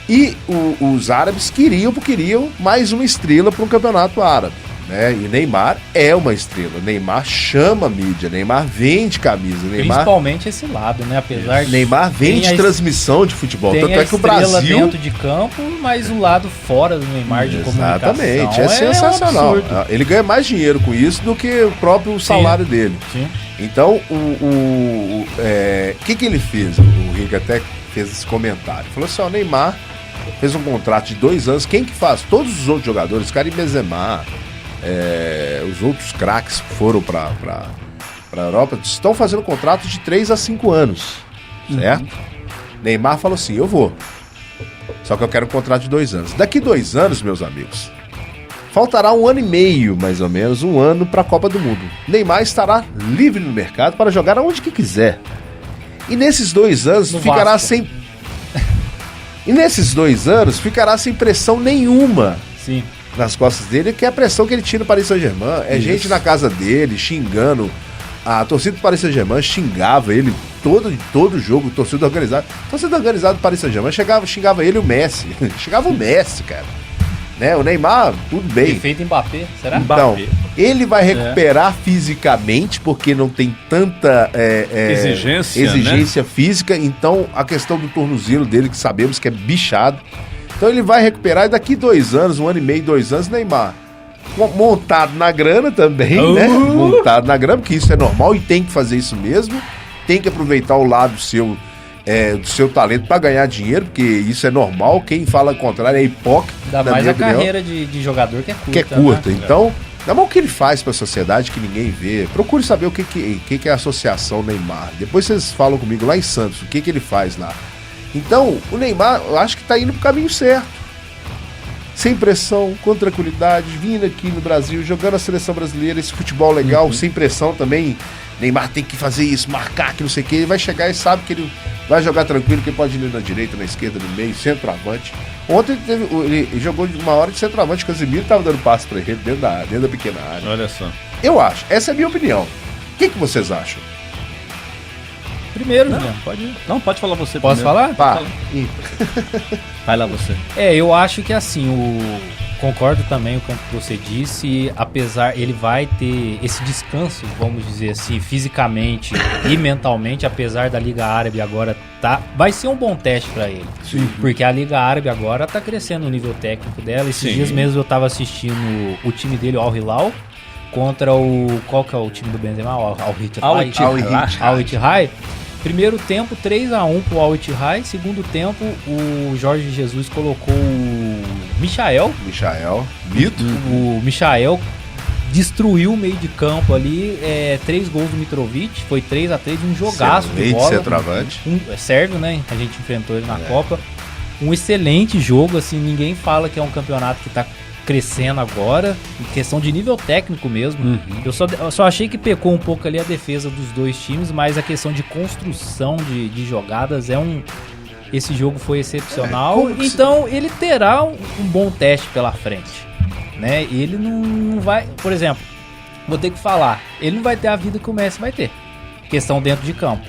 E os árabes queriam mais uma estrela para um campeonato árabe, né? E Neymar é uma estrela, Neymar chama a mídia, Neymar vende camisa, principalmente esse lado, né? Apesar de Neymar vende transmissão de futebol, tanto é que o Brasil dentro de campo, mas o lado fora do Neymar de comunicação. Exatamente, é sensacional. Ele ganha mais dinheiro com isso do que o próprio salário dele. Sim. Então, o que ele fez? O Rick até fez esse comentário. Falou assim: o Neymar fez um contrato de 2 anos. Quem que faz? Todos os outros jogadores, Karim Benzema, os outros craques que foram para a Europa, estão fazendo contratos de 3 a 5 anos, certo? Neymar falou assim: eu vou, só que eu quero um contrato de 2 anos. Daqui 2 anos, meus amigos, faltará 1 ano e meio, mais ou menos, 1 ano para a Copa do Mundo. Neymar estará livre no mercado para jogar aonde que quiser. E nesses 2 anos ficará sem... E nesses 2 anos ficará sem pressão nenhuma. Sim. Nas costas dele, que é a pressão que ele tira no Paris Saint-Germain. Gente na casa dele xingando. A torcida do Paris Saint-Germain xingava ele todo jogo, torcida organizada. Torcida organizada do Paris Saint-Germain xingava ele e o Messi. Xingava o Messi, cara. Né? O Neymar, tudo bem. Efeito Mbappé, será? Então, ele vai recuperar fisicamente, porque não tem tanta exigência física. Então, a questão do tornozelo dele, que sabemos que é bichado. Então, ele vai recuperar, e daqui 2 anos, 1 ano e meio, 2 anos, Neymar montado na grana também, né? Montado na grana, porque isso é normal e tem que fazer isso mesmo. Tem que aproveitar o lado do seu talento para ganhar dinheiro, porque isso é normal. Quem fala o contrário é hipócrita. Ainda mais a carreira de jogador que é curta. Né? Então, dá mal o que ele faz para a sociedade que ninguém vê. Procure saber o que é a Associação Neymar. Depois vocês falam comigo lá em Santos, o que ele faz lá. Então, o Neymar, eu acho que está indo pro caminho certo. sem pressão, com tranquilidade, vindo aqui no Brasil, jogando a seleção brasileira, esse futebol legal, sem pressão também. Neymar tem que fazer isso, marcar, que não sei o que. Ele vai chegar e sabe que ele vai jogar tranquilo, que ele pode ir na direita, na esquerda, no meio, centroavante. Ontem ele jogou de uma hora de centroavante, Casemiro tava dando passe pra ele dentro da pequena área. Olha só. Eu acho, essa é a minha opinião. O que vocês acham? Primeiro, Juliano, pode ir. Não, pode falar você Posso primeiro. falar? Pá. Vai lá você. Eu acho que assim, concordo também com o que você disse, apesar, ele vai ter esse descanso, vamos dizer assim, fisicamente e mentalmente, apesar da Liga Árabe agora vai ser um bom teste para ele. Sim. Porque a Liga Árabe agora tá crescendo o nível técnico dela. Esses dias mesmo eu tava assistindo o time dele, o Al Hilal, contra qual que é o time do Benzema? Al Ittihad. Primeiro tempo, 3-1 pro Al Ittihad. Segundo tempo, o Jorge Jesus colocou o Michael, mito. O Michael destruiu o meio de campo ali, 3 gols do Mitrovic, foi 3-3, um jogaço de bola. Centroavante. Sérvio, né? A gente enfrentou ele na Copa. Um excelente jogo, assim, ninguém fala que é um campeonato que tá crescendo agora, em questão de nível técnico mesmo. Eu só achei que pecou um pouco ali a defesa dos dois times, mas a questão de construção de jogadas esse jogo foi excepcional, então ele terá um bom teste pela frente, né? Ele não vai, por exemplo, vou ter que falar, ele não vai ter a vida que o Messi vai ter, questão dentro de campo.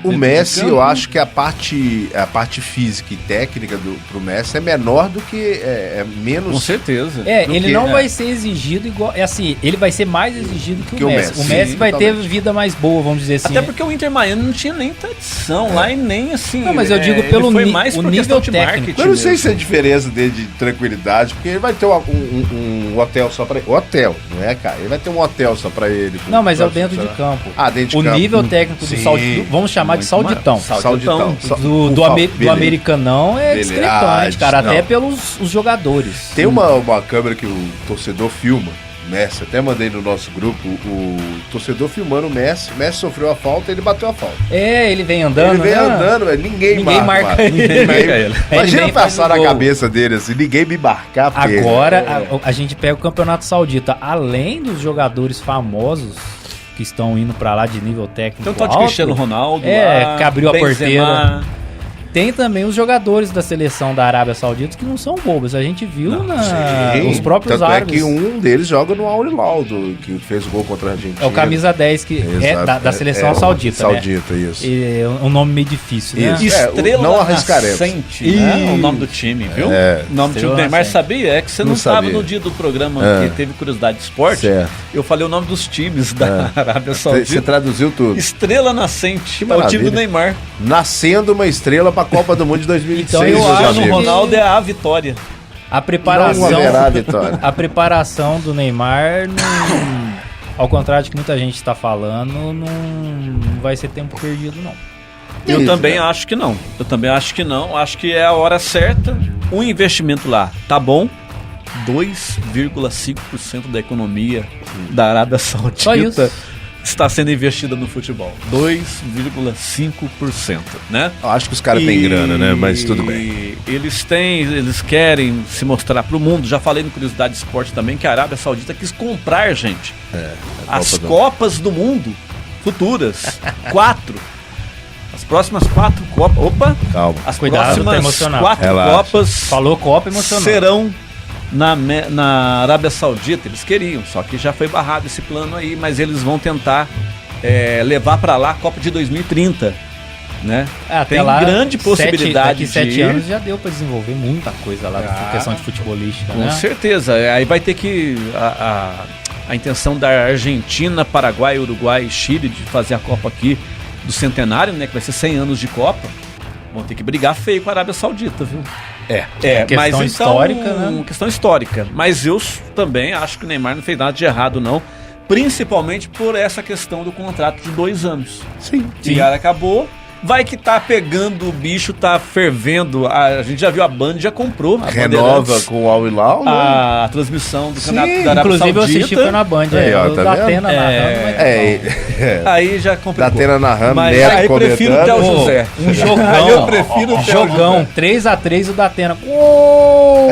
O Messi, eu acho que a parte física e técnica pro Messi é menor do que menos. Com certeza. Ele não vai ser exigido igual. Assim, ele vai ser mais exigido que o Messi. O Messi vai ter vida mais boa, vamos dizer assim. Até porque o Inter Miami não tinha nem tradição lá e nem assim. Não, mas eu digo pelo o nível técnico. Eu não sei se é a diferença dele de tranquilidade, porque ele vai ter um hotel só pra ele. Hotel, não é, cara? Ele vai ter um hotel só pra ele. Não, mas é o dentro de campo. Dentro de campo. O nível técnico do Sauditão, vamos chamar de Sauditão. Do Americanão é discretante, cara, até pelos os jogadores. Tem uma câmera que o torcedor filma, Messi, até mandei no nosso grupo, o torcedor filmando o Messi sofreu a falta, ele bateu a falta. Ele vem andando, ninguém marca ele. Imagina passar na cabeça dele assim, ninguém me marcar. Agora a gente pega o Campeonato Saudita, além dos jogadores famosos que estão indo pra lá de nível técnico alto. Então Cristiano Ronaldo, que abriu Benzema. A porteira. Tem também os jogadores da seleção da Arábia Saudita que não são bobos. A gente viu os próprios tanto árabes. É que um deles joga no Al Hilal, que fez o gol contra a Argentina. É o camisa 10 que da seleção saudita, né? Saudita, isso. É um nome meio difícil, né? Estrela não arriscaremos. Nascente, né? O nome do time, viu? O nome do time do Neymar, sabia? É que você não estava no dia do programa que teve Curiosidade de Esporte. Certo. Eu falei o nome dos times da Arábia Saudita. Você traduziu tudo. Estrela Nascente, é o time do Neymar. Nascendo uma estrela pra Copa do Mundo de 2026. Então eu acho que o Ronaldo é a vitória. A preparação do Neymar, ao contrário de que muita gente está falando, não vai ser tempo perdido, não. Eu também acho que não. Acho que é a hora certa. O investimento lá tá bom. 2,5% da economia da Arábia Saudita está sendo investida no futebol. 2,5%, né? Eu acho que os caras têm grana, né? Mas tudo bem. Eles querem se mostrar para o mundo. Já falei no Curiosidade de Esporte também que a Arábia Saudita quis comprar, gente. As Copas do Mundo futuras. 4. As próximas 4 Copas. Opa! Calma. As Cuidado, próximas tá 4 Copas. Falou Copa emocionante. Serão na Arábia Saudita. Eles queriam, só que já foi barrado esse plano aí, mas eles vão tentar levar para lá a Copa de 2030, né? Tem lá, grande possibilidade daqui 7 anos já deu para desenvolver muita coisa lá da questão de futebolística, com certeza. Aí vai ter que a intenção da Argentina, Paraguai, Uruguai e Chile de fazer a Copa aqui do centenário, né, que vai ser 100 anos de Copa. Vão ter que brigar feio com a Arábia Saudita, viu? Questão histórica, né? Questão histórica. Mas eu também acho que o Neymar não fez nada de errado, não. Principalmente por essa questão do contrato de 2 anos. Sim. E acabou. Vai que tá pegando o bicho, tá fervendo. A gente já viu a Band, já comprou. A renova com o Al Hilal, né? A transmissão do Campeonato da Arábia inclusive Saudita. Eu assisti foi na Band. Ó, tá Datena narrando. Aí já complicou. Datena narrando, mas Neto aí comentando. prefiro o Theo José. Um jogão. Aí eu prefiro o Theo Jogão, 3x3 o Datena. O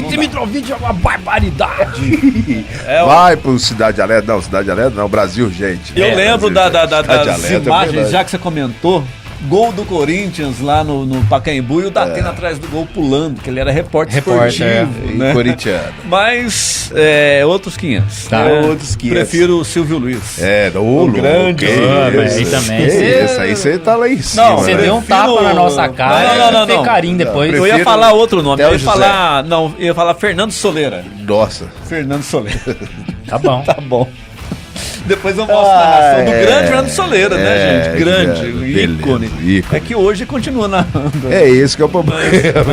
Dimitrovic é uma barbaridade. Vai pro Cidade Alerta. Não, Cidade Alerta não, Brasil, gente. Eu lembro das Alerta, imagens, já que você comentou, gol do Corinthians lá no Pacaembu e o Datena atrás do gol pulando, que ele era repórter esportivo, né? Corintiano. Mas, outros 500. Tá. Outros 500. Prefiro o Silvio Luiz. O grande. Aí também. Isso aí você tá lá em cima. Não, você né? deu um tapa na nossa cara. Não. Fez carinho depois. Eu ia falar outro nome. Theo Eu ia falar Fernando Soleira. Nossa. Fernando Soleira. Tá bom. Tá bom. Depois eu mostro a narração do grande Fernando Soleira, né, gente? Grande, ícone. É que hoje continua narrando. É isso que é o problema,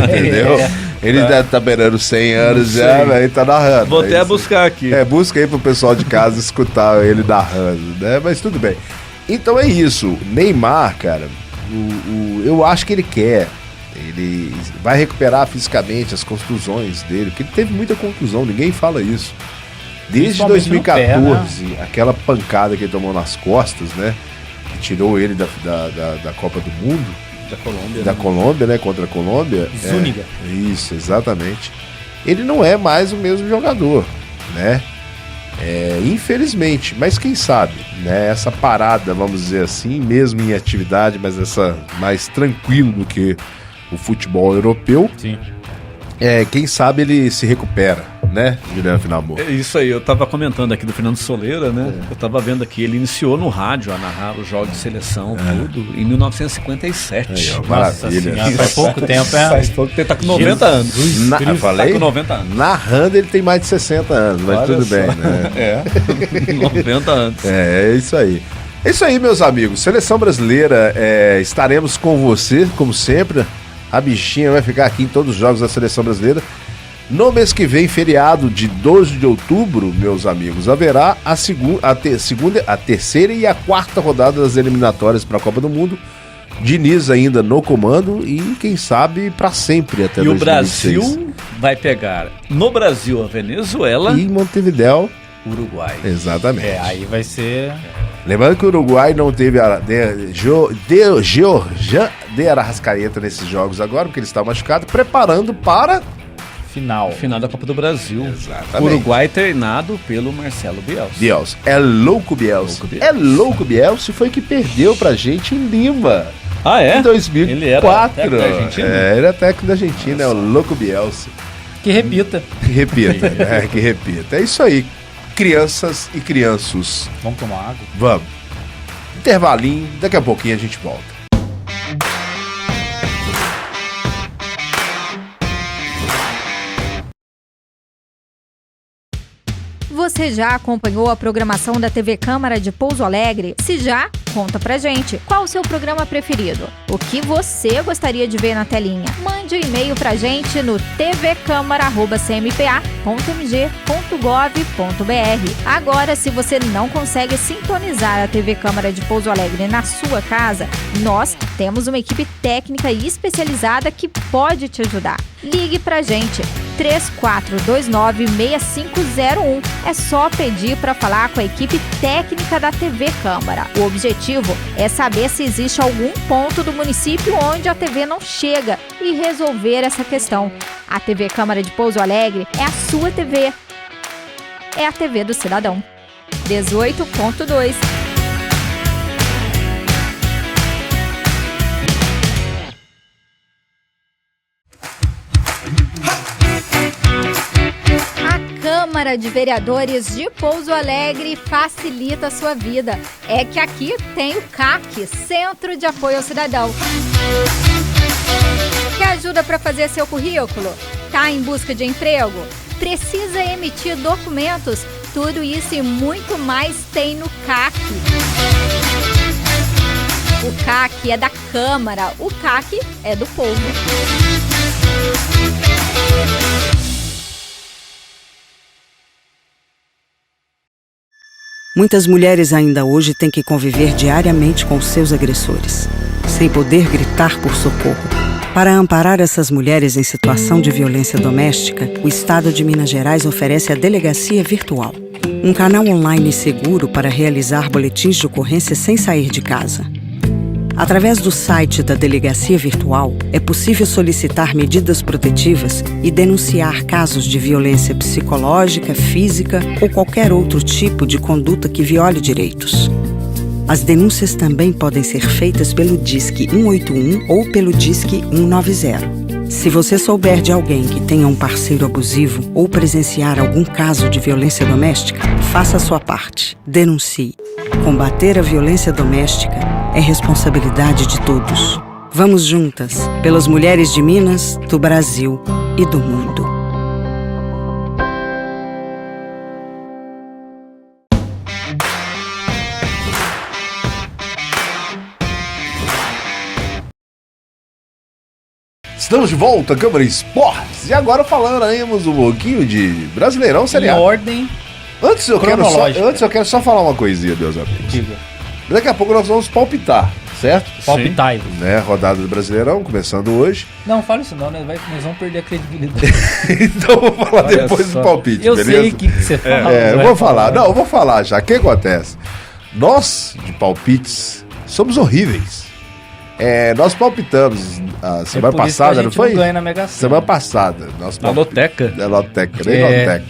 entendeu? Ele deve tá beirando 100 anos já, ele tá narrando. Vou até buscar aqui. Busca aí pro pessoal de casa escutar ele narrando, né? Mas tudo bem. Então é isso. Neymar, cara, eu acho que ele quer. Ele vai recuperar fisicamente as contusões dele, porque ele teve muita contusão, ninguém fala isso. Desde 2014, né? Aquela pancada que ele tomou nas costas, né? Que tirou ele da Copa do Mundo. Da Colômbia, né? Contra a Colômbia. Zúñiga. Isso, exatamente. Ele não é mais o mesmo jogador, né? Infelizmente, mas quem sabe, né? Essa parada, vamos dizer assim, mesmo em atividade, mas essa mais tranquilo do que o futebol europeu. Sim. Quem sabe ele se recupera, né, Juliano Finamor? É isso aí, eu tava comentando aqui do Fernando Soleira, né? Eu tava vendo aqui, ele iniciou no rádio a narrar os jogos de seleção, tudo, em 1957. Maravilha. Faz pouco tempo, Faz pouco tempo, tá com 90 anos. Eu falei? Tá com 90 anos. Narrando ele tem mais de 60 anos, mas tudo bem, né? 90 anos. É isso aí. É isso aí, meus amigos. Seleção brasileira, estaremos com você, como sempre. A bichinha vai ficar aqui em todos os jogos da Seleção Brasileira. No mês que vem, feriado de 12 de outubro, meus amigos, haverá a terceira e a quarta rodada das eliminatórias para a Copa do Mundo. Diniz ainda no comando e, quem sabe, para sempre até 2026. E o Brasil vai pegar no Brasil a Venezuela e Montevidéu, Uruguai. Exatamente. Aí vai ser... Lembrando que o Uruguai não teve Georgian de Arrascaeta nesses jogos agora, porque ele está machucado, preparando para... Final da Copa do Brasil. Exatamente. Uruguai treinado pelo Marcelo Bielsa. É louco Bielsa. É louco Bielsa, foi que perdeu pra gente em Lima. Ah, é? Em 2004. Ele era técnico da Argentina? Ele era técnico da Argentina, é o louco Bielsa. Que repita. Que repita. É isso aí. Crianças e crianços. Vamos tomar água? Vamos. Intervalinho, daqui a pouquinho a gente volta. Você já acompanhou a programação da TV Câmara de Pouso Alegre? Se já, conta pra gente. Qual o seu programa preferido? O que você gostaria de ver na telinha? Mande um e-mail pra gente no tvcamara@cmpa.mg.gov.br. Agora, se você não consegue sintonizar a TV Câmara de Pouso Alegre na sua casa, nós temos uma equipe técnica e especializada que pode te ajudar. Ligue pra gente, 3429-6501. É só pedir para falar com a equipe técnica da TV Câmara. O objetivo é saber se existe algum ponto do município onde a TV não chega e resolver essa questão. A TV Câmara de Pouso Alegre é a sua TV. É a TV do cidadão. 18.2. Câmara de Vereadores de Pouso Alegre facilita a sua vida. É que aqui tem o CAC, Centro de Apoio ao Cidadão. Quer ajuda para fazer seu currículo? Tá em busca de emprego? Precisa emitir documentos? Tudo isso e muito mais tem no CAC. O CAC é da Câmara, o CAC é do povo. Muitas mulheres ainda hoje têm que conviver diariamente com seus agressores, sem poder gritar por socorro. Para amparar essas mulheres em situação de violência doméstica, o Estado de Minas Gerais oferece a Delegacia Virtual, um canal online seguro para realizar boletins de ocorrência sem sair de casa. Através do site da Delegacia Virtual, é possível solicitar medidas protetivas e denunciar casos de violência psicológica, física ou qualquer outro tipo de conduta que viole direitos. As denúncias também podem ser feitas pelo Disque 181 ou pelo Disque 190. Se você souber de alguém que tenha um parceiro abusivo ou presenciar algum caso de violência doméstica, faça a sua parte. Denuncie. Combater a violência doméstica é responsabilidade de todos. Vamos juntas, pelas mulheres de Minas, do Brasil e do mundo. Estamos de volta, Câmara Esportes. E agora falaremos um pouquinho de Brasileirão Série A. Em ordem Antes eu quero só falar uma coisinha, meus amigos. diga. Daqui a pouco nós vamos palpitar, certo? Palpitai. Né? Rodada do Brasileirão, começando hoje. Não, fala isso não, né? Nós vamos perder a credibilidade. Então eu vou falar Olha depois só. do palpite, Eu beleza? sei o que você fala. Eu vou falar. Não, eu vou falar já. O que acontece? Nós, de palpites, somos horríveis. Nós palpitamos a semana passada, não foi? Não ganha na Mega Sena. Semana passada. Na Loteca. Na Loteca, nem Loteca.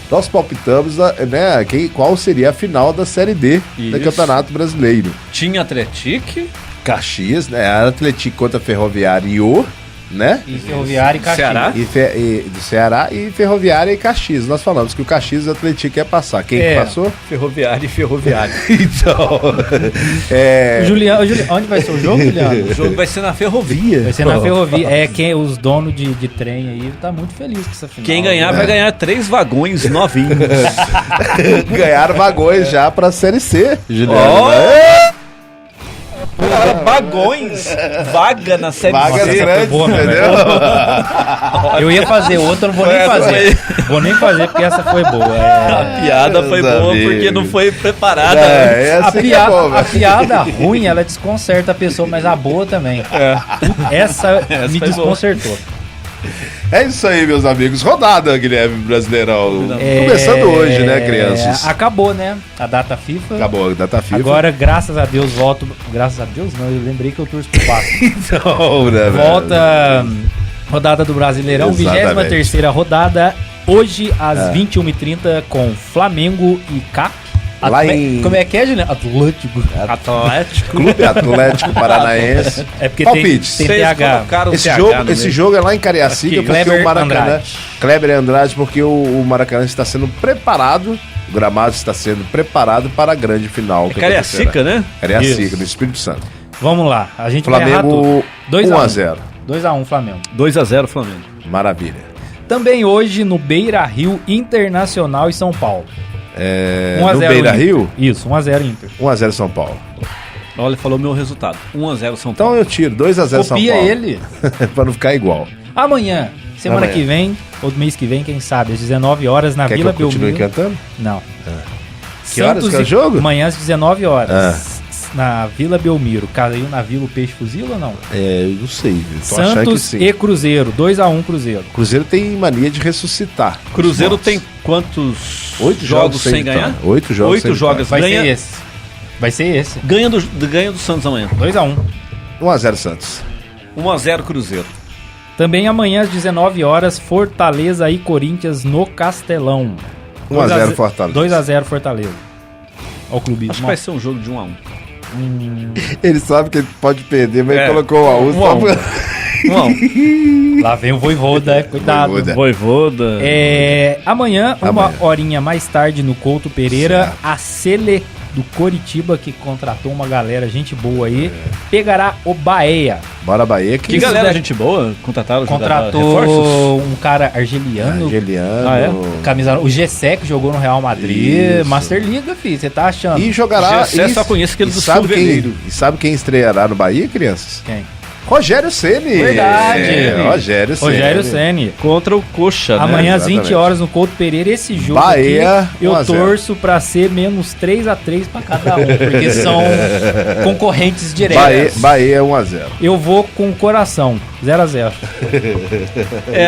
Nós palpitamos, né, qual seria a final da Série D do Campeonato Brasileiro. Tinha Atlético, Caxias, né? Atlético contra Ferroviário, né? E Ferroviária e Caxias. Ceará. Do Ceará e Ferroviária e Caxias. Nós falamos que o Caxias e o Atlético ia passar. Quem que passou? Ferroviário e Ferroviário. Então. Juliano, onde vai ser o jogo, Juliano? O jogo vai ser na Ferrovia. Vai ser na Ferrovia. Os donos de trem aí tá muito felizes com essa final. Quem ganhar vai ganhar 3 vagões novinhos. Ganharam vagões já pra Série C, Juliano. Vagões! Vaga na Série Vagas C. grandes, boa, entendeu? Eu ia fazer outra, não vou nem fazer. Vou nem fazer porque essa foi boa. A piada foi Meus boa amigos. porque não foi preparada. A Assim que é bom, a velho. piada ruim, ela desconcerta a pessoa, mas a boa também. Essa me foi desconcertou. É isso aí, meus amigos. Rodada, Guilherme, Brasileirão. Começando hoje, né, crianças? Acabou, né? A data FIFA. Acabou a data FIFA. Agora, graças a Deus, volto. Graças a Deus, não, eu lembrei que eu torço pro Vasco. Então, né, velho? Volta rodada do Brasileirão, Exatamente. 23ª rodada. Hoje, às 21h30, com Flamengo e CAP. Lá em- Como é que é, Juliano? Atlético. Clube Atlético Paranaense. É porque Palpites. tem Vocês TH. colocaram Esse TH jogo, no esse meio. jogo é lá em Cariacica, Aqui, porque Kleber o Maracanã. Andrade. Kleber Andrade, porque o Maracanã está sendo preparado, o gramado está sendo preparado para a grande final. que Cariacica, acontecerá. né? Cariacica, Isso. no Espírito Santo. Vamos lá, a gente vai errar Flamengo tudo. 1-0. 2x1 Flamengo. 2-0 Flamengo. Maravilha. Também hoje no Beira Rio, Internacional e São Paulo. 1x0 No Beira Inter. Rio, Isso, 1x0 Inter. 1-0 São Paulo. Olha, ele falou meu resultado. 1-0 São Então Paulo. eu tiro 2-0 São Copia Paulo. ele. Pra não ficar igual. Amanhã, semana Amanhã. que vem, ou mês que vem, quem sabe, às 19 horas na Quer Vila que eu continue Belmiro. cantando? Não. Que horas que é o jogo? Amanhã às 19 horas. Na Vila Belmiro. Caiu na Vila o Peixe Fuzila ou não? Eu não sei. Eu tô achando que Santos sim. e Cruzeiro. 2x1 Cruzeiro. Cruzeiro tem mania de ressuscitar. Cruzeiro Nossa. tem quantos 8 jogos sem ganhar? 8 jogos 8 sem jogos. Vai Ganha- ser esse. Vai ser esse. Ganha do Santos amanhã. 2x1. 1-0 Santos. 1-0 Cruzeiro. Também amanhã às 19 horas, Fortaleza e Corinthians no Castelão. 1-0 Fortaleza. 2x0 Fortaleza. Olha o clubismo. Acho que vai ser um jogo de 1-1. Ele sabe que ele pode perder, mas ele É. colocou 1-1 só 1-1. pra... 1-1. Lá vem o Voivoda, cuidado. Voivoda. Voivoda. Amanhã, uma Amanhã. horinha mais tarde no Couto Pereira, Certo. a Sele do Coritiba, que contratou uma galera, gente boa aí, pegará o Bahia. Bora Bahia. Que galera, gente boa. Contrataram reforços? Contratou um cara argeliano, Argeliano. Ah, é? camisa, o Gessé, que jogou no Real Madrid, Isso. Master Liga, filho, você tá achando? E jogará... Gessé só conheço aquele do sabe Silveira. quem estreará no Bahia, crianças? Quem? Rogério Ceni. Verdade. Rogério Ceni. Contra o Coxa, né? Amanhã às Exatamente. 20 horas no Couto Pereira, esse jogo Bahia, aqui, eu 1 a 0. torço pra ser menos 3-3 pra cada um, porque são concorrentes diretos. Bahia 1-0. Eu vou com o coração, 0-0.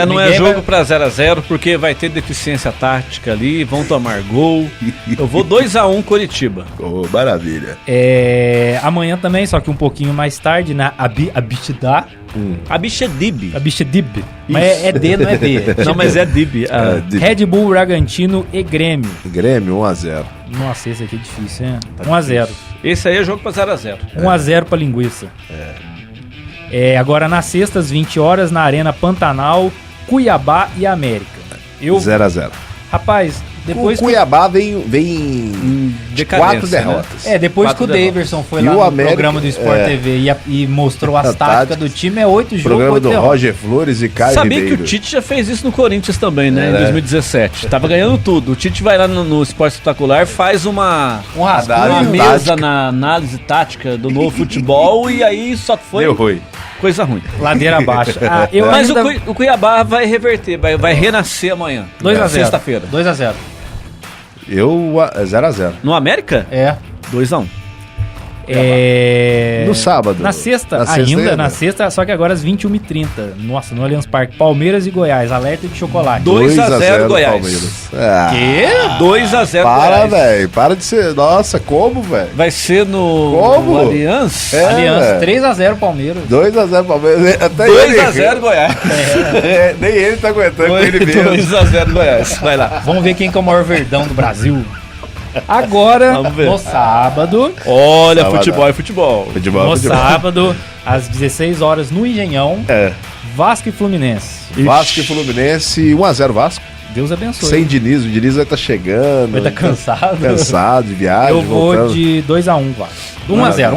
Não é Ninguém jogo vai- pra 0x0, porque vai ter deficiência tática ali, vão tomar gol. Eu vou 2x1 Coritiba. Oh, maravilha. Amanhã também, só que um pouquinho mais tarde, na Abixdá. A bicha é Dib. Abixdib. Mas é D, não é D. Não, mas é Dib. Red Bull, Bragantino e Grêmio. Grêmio 1-0. Nossa, esse aqui é difícil, hein? 1-0. Esse aí é jogo pra 0x0. 1-0 pra linguiça. Agora nas sextas, 20 horas, na Arena Pantanal, Cuiabá e América. 0-0. Rapaz, depois O Cuiabá vem de 4 decadência, derrotas. depois Quatro que o Daverson foi E lá o no América, programa do Sport TV e mostrou as A táticas tática. do time, é 8 jogos, Programa 8 do derrotas. Roger Flores e Caio Sabia Ribeiro. que o Tite já fez isso no Corinthians também, né? É, Em né? 2017. Tava ganhando tudo. O Tite vai lá no Esporte Espetacular, faz uma Análise mesa tática. na análise tática do novo futebol e aí só foi Deu ruim. coisa ruim. Ladeira abaixo. Mas o Cuiabá vai reverter, vai renascer amanhã. 2-0. Sexta-feira. 2-0. 0-0. No América? É. 2x1. No sábado. Na sexta, Na sexta ainda, ainda. na sexta, só que agora às 21h30. Nossa, no Allianz Parque. Palmeiras e Goiás, alerta de chocolate. 2-0 Goiás. Palmeiras. Ah, Que? 2x0 para, Goiás. velho. Para de ser. Nossa, como, velho? Vai ser no Como? Allianz? É, Allianz, velho. 3-0 Palmeiras. 2-0 Palmeiras. Até 2x0 Goiás. Nem ele tá aguentando com ele mesmo. 2x0 Goiás. Vai lá. Vamos ver quem que é o maior verdão do Brasil. Agora, Vamos ver. no sábado, Olha, Sábado. futebol é futebol. Futebol. sábado, às 16 horas no Engenhão, É. Vasco e Fluminense. Vasco e Fluminense, 1-0 Vasco. Deus abençoe. Sem Diniz, o Diniz vai estar chegando. Vai estar cansado. Cansado de viagem. Eu vou voltando. de 2-1, Vasco. 1-0. Vou 1 a ser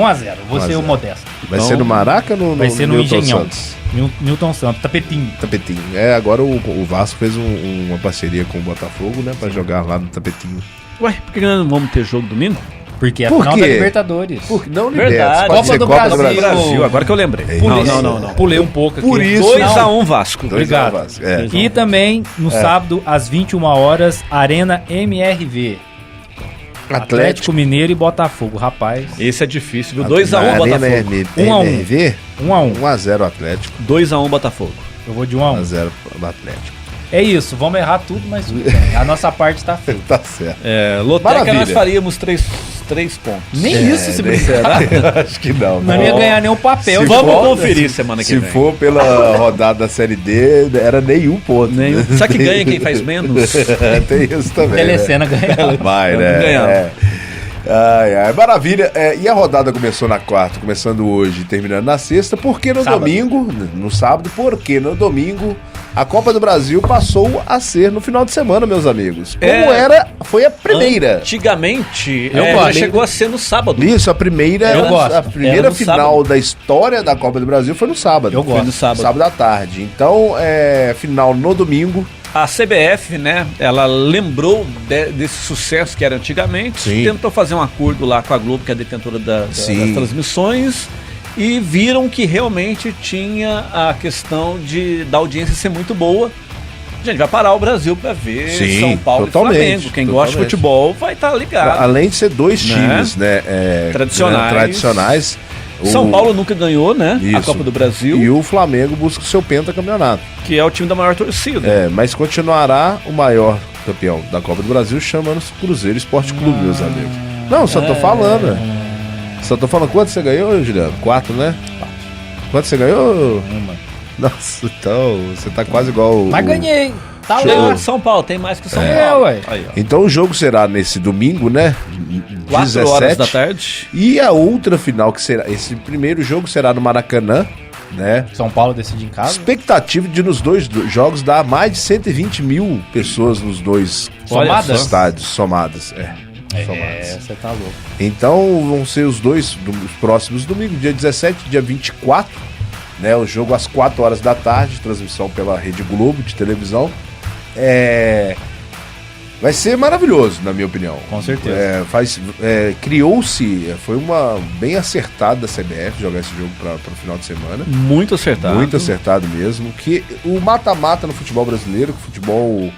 o 0. modesto. Vai Então, ser no Maraca ou Vai ser no Newton Engenhão. Santos? Newton Santos, tapetinho. Tapetinho. Agora o Vasco fez uma parceria com o Botafogo, né? Pra jogar lá no Tapetinho. Ué, por que não vamos ter jogo domingo? Porque é a Por final quê? da Libertadores. Não Verdade. liberta. Pode Copa ser do Copa do Brasil. Brasil. Agora que eu lembrei. Pulei. Não. Pulei um pouco aqui. Por isso- 2x1 Vasco. 2 a 1 Obrigado. Vasco. É. E também, no sábado, às 21 horas, Arena MRV. Atlético Mineiro e Botafogo. Rapaz, Esse é difícil, viu? 2x1 Botafogo. 1 a 1. MRV, 1-1. 1-0 Atlético. 2x1 Botafogo. Eu vou de 1-1. 1-0 Atlético. É isso, vamos errar tudo, mas tudo bem. A nossa parte tá feita. Tá certo. Loteca Maravilha. nós faríamos 3 pontos. Nem isso se nem- brincar. Acho que não. Não ia ganhar nenhum papel. Se de Vamos volta. conferir semana que Se vem. for pela rodada da Série D, era nenhum ponto. Nenhum. Sabe que ganha quem faz menos? Tem isso também. Telecena ganha. Vai, Vamos né? ganhar. Ai, maravilha. E a rodada começou na quarta, começando hoje e terminando na sexta. Por que no Sábado. domingo, no sábado, porque no domingo a Copa do Brasil passou a ser no final de semana, meus amigos. Como foi a primeira. Antigamente, Eu já gosto. chegou a ser no sábado. Isso, a primeira, Eu gosto. a Era primeira no final sábado. da história da Copa do Brasil foi no sábado. Eu gosto. Foi no sábado. Sábado à tarde. Então, final no domingo. A CBF, né, ela lembrou desse sucesso que era antigamente, Sim. tentou fazer um acordo lá com a Globo, que é a detentora das Sim. transmissões, e viram que realmente tinha a questão da audiência ser muito boa. Gente, vai parar o Brasil para ver Sim, São Paulo totalmente, e Flamengo. Quem gosta de totalmente. futebol vai estar ligado. Além de ser dois Né? times, né? Tradicionais. São Paulo nunca ganhou, né? A Isso. Copa do Brasil, E o Flamengo busca o seu pentacampeonato. que é o time da maior torcida. Mas continuará o maior campeão da Copa do Brasil, chamando-se Cruzeiro Esporte Clube, meus amigos. Não, só tô falando. Só tô falando. Quanto você ganhou, Juliano? 4, né? 4. Quanto você ganhou? Nossa, então você tá quase igual o... Mas ganhei. Tá Show. lá. Tem São Paulo, tem mais que São É, Paulo. ué. Aí, ó. Então o jogo será nesse domingo, né? 4 horas da tarde. E a outra final que será... Esse primeiro jogo será no Maracanã, né? São Paulo decide em casa. Expectativa de nos dois jogos dar mais de 120 mil pessoas nos dois Somadas? estádios somadas. Somadas. Você tá louco. Então vão ser os próximos domingos, dia 17 e dia 24, né? O jogo às 4 horas da tarde, transmissão pela Rede Globo de televisão. Vai ser maravilhoso, na minha opinião. Com certeza. Criou-se, foi uma bem acertada da CBF jogar esse jogo para o final de semana. Muito acertado. Muito acertado mesmo. Que o mata-mata no futebol brasileiro, que o futebol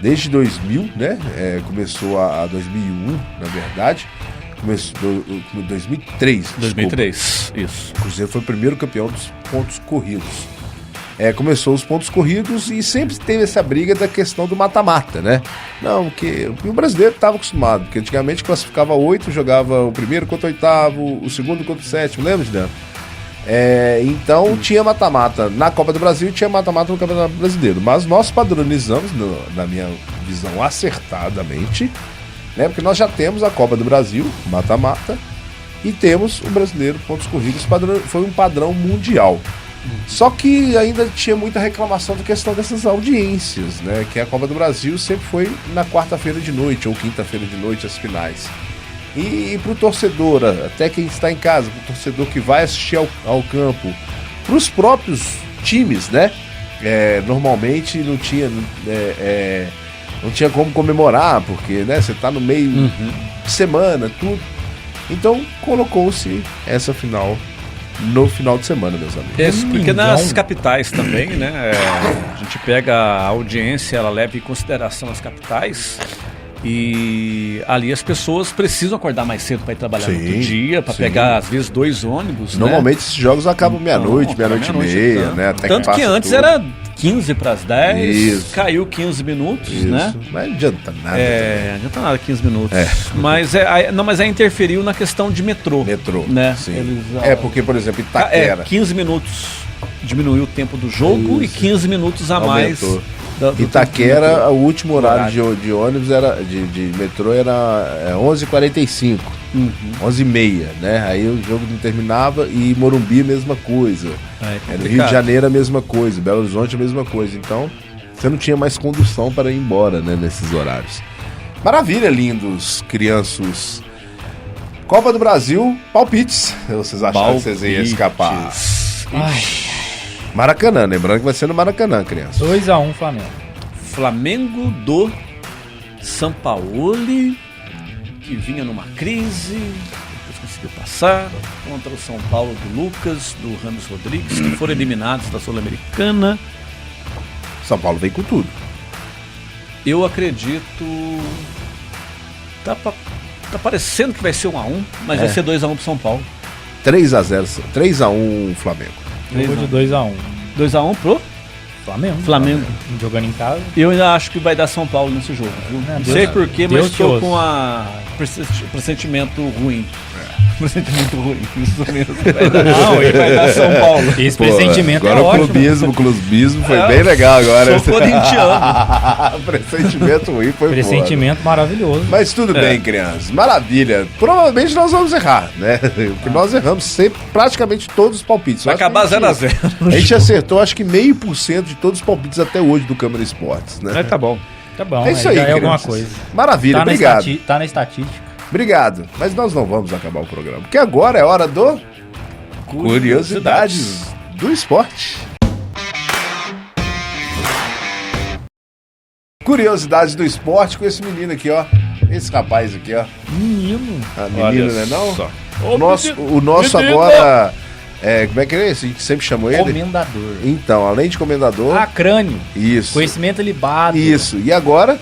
desde 2000, né? Começou a 2001, na verdade. Começou em 2003. 2003, isso. O Cruzeiro foi o primeiro campeão dos pontos corridos. Começou os pontos corridos e sempre teve essa briga da questão do mata-mata, né? Não, porque o brasileiro estava acostumado, porque antigamente classificava 8, jogava o primeiro contra o oitavo, o segundo contra o sétimo, lembra, Juliano? Então tinha mata-mata na Copa do Brasil e tinha mata-mata no Campeonato Brasileiro. Mas nós padronizamos, na minha visão, acertadamente, né? Porque nós já temos a Copa do Brasil, mata-mata, e temos o brasileiro pontos corridos, foi um padrão mundial. Só que ainda tinha muita reclamação da questão dessas audiências, né? Que a Copa do Brasil sempre foi na quarta-feira de noite ou quinta-feira de noite as finais. E pro torcedor, até quem está em casa, pro torcedor que vai assistir ao campo, pros próprios times, né? Normalmente não tinha como comemorar, porque, né, você tá no meio de semana, tudo. Então colocou-se essa final no final de semana, meus amigos. Isso, porque nas capitais também, né? A gente pega a audiência, ela leva em consideração as capitais. E ali as pessoas precisam acordar mais cedo para ir trabalhar no outro dia, para pegar às vezes 2 ônibus. Normalmente esses jogos acabam meia-noite, meia-noite e meia, né? Até tanto que antes tudo. Era 15 para as 10, Isso. Caiu 15 minutos, Isso. né? Mas não adianta nada. Não adianta nada 15 minutos. Mas aí interferiu na questão de metrô. Né? Sim. Porque, por exemplo, Itaquera. 15 minuros diminuiu o tempo do jogo. Isso. E 15 minutos a mais. Itaquera, o último horário de ônibus de metrô era 11h45, 11h30, né? Aí o jogo não terminava. E Morumbi a mesma coisa. Rio de Janeiro a mesma coisa, Belo Horizonte a mesma coisa. Então você não tinha mais condução para ir embora, né, nesses horários. Maravilha, lindos crianças. Copa do Brasil, palpites. Vocês acharam que vocês iam escapar? Maracanã, lembrando que vai ser no Maracanã, criança. 2-1 Flamengo. Flamengo do Sampaoli, que vinha numa crise, depois conseguiu passar, contra o São Paulo do Lucas, do Ramos Rodrigues, que foram eliminados da Sul-Americana. São Paulo vem com tudo. Eu acredito... Tá parecendo que vai ser 1-1, mas vai ser 2-1 pro São Paulo. 3-0, 3-1 Flamengo. Eu vou de 2-1. 2-1 pro Flamengo. Jogando em casa. Eu ainda acho que vai dar São Paulo nesse jogo. Não sei porquê, mas estou com pressentimento ruim. Pressentimento ruim, isso mesmo. Ele vai dar São Paulo. Esse pressentimento agora é ótimo. O clubismo foi bem legal agora. Sou corintiano. Pressentimento ruim foi pressentimento maravilhoso. Mas tudo bem, crianças. Maravilha. Provavelmente nós vamos errar, né? Porque nós erramos sempre, praticamente todos os palpites. Vai acabar 0-0. A gente acertou, acho que 0,5% de todos os palpites até hoje do Câmara Esportes, né? Tá bom. Tá bom, é isso aí, é alguma coisa. Maravilha, obrigado. Tá na estatística. Obrigado, mas nós não vamos acabar o programa, porque agora é hora do Curiosidades do Esporte. Curiosidades do Esporte com esse menino aqui, ó. Esse rapaz aqui, ó. Menino. Menino, né não? O nosso agora... como é que é esse? A gente sempre chamou ele? Comendador. Então, além de comendador... crânio. Isso. Conhecimento libado. Isso. E agora...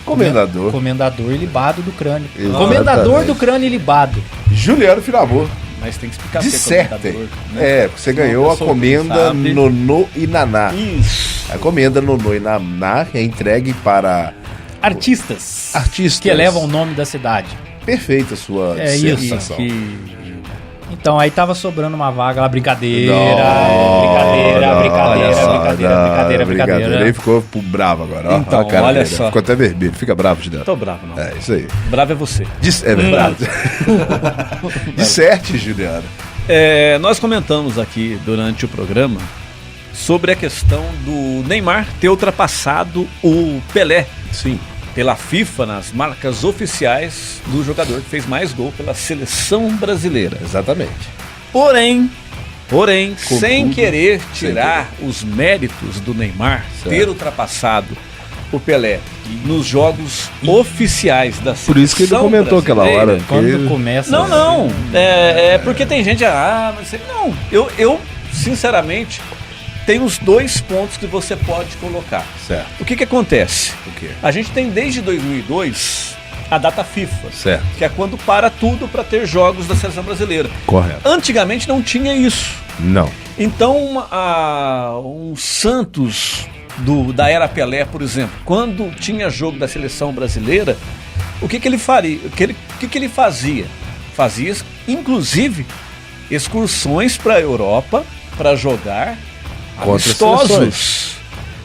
Comendador. Comendador libado do crânio. Exatamente. Comendador do crânio libado. Juliano Finamor. Mas tem que explicar de certo. Né? Você ganhou a comenda Nonô e Naná. Isso. A comenda Nonô e Naná é entregue para... Artistas. Que Que elevam o nome da cidade. Perfeita a sua dissertação. Então, aí tava sobrando uma vaga lá, brincadeira. Brincadeira. Ele ficou bravo agora. Então, cara olha dele. só. Ficou até vermelho. Fica bravo, Juliano. Tô bravo, não. É, isso aí. Bravo é você. É verdade. Disserte, Juliano. Nós comentamos aqui durante o programa sobre a questão do Neymar ter ultrapassado o Pelé. Sim. Pela FIFA, nas marcas oficiais do jogador que fez mais gol pela seleção brasileira. Exatamente. Porém, sem querer tirar os méritos do Neymar ter ultrapassado o Pelé nos jogos oficiais da seleção. Por isso que ele comentou aquela hora. Quando começa... Não. É porque tem gente... mas não. Eu, sinceramente, tenho os 2 pontos que você pode colocar. Certo. O que acontece? O quê? A gente tem desde 2002 a data FIFA. Certo. Que é quando para tudo para ter jogos da seleção brasileira. Correto. Antigamente não tinha isso. Não. Então, um Santos da era Pelé, por exemplo, quando tinha jogo da seleção brasileira, o que ele faria? O que ele fazia? Fazia, inclusive, excursões para a Europa para jogar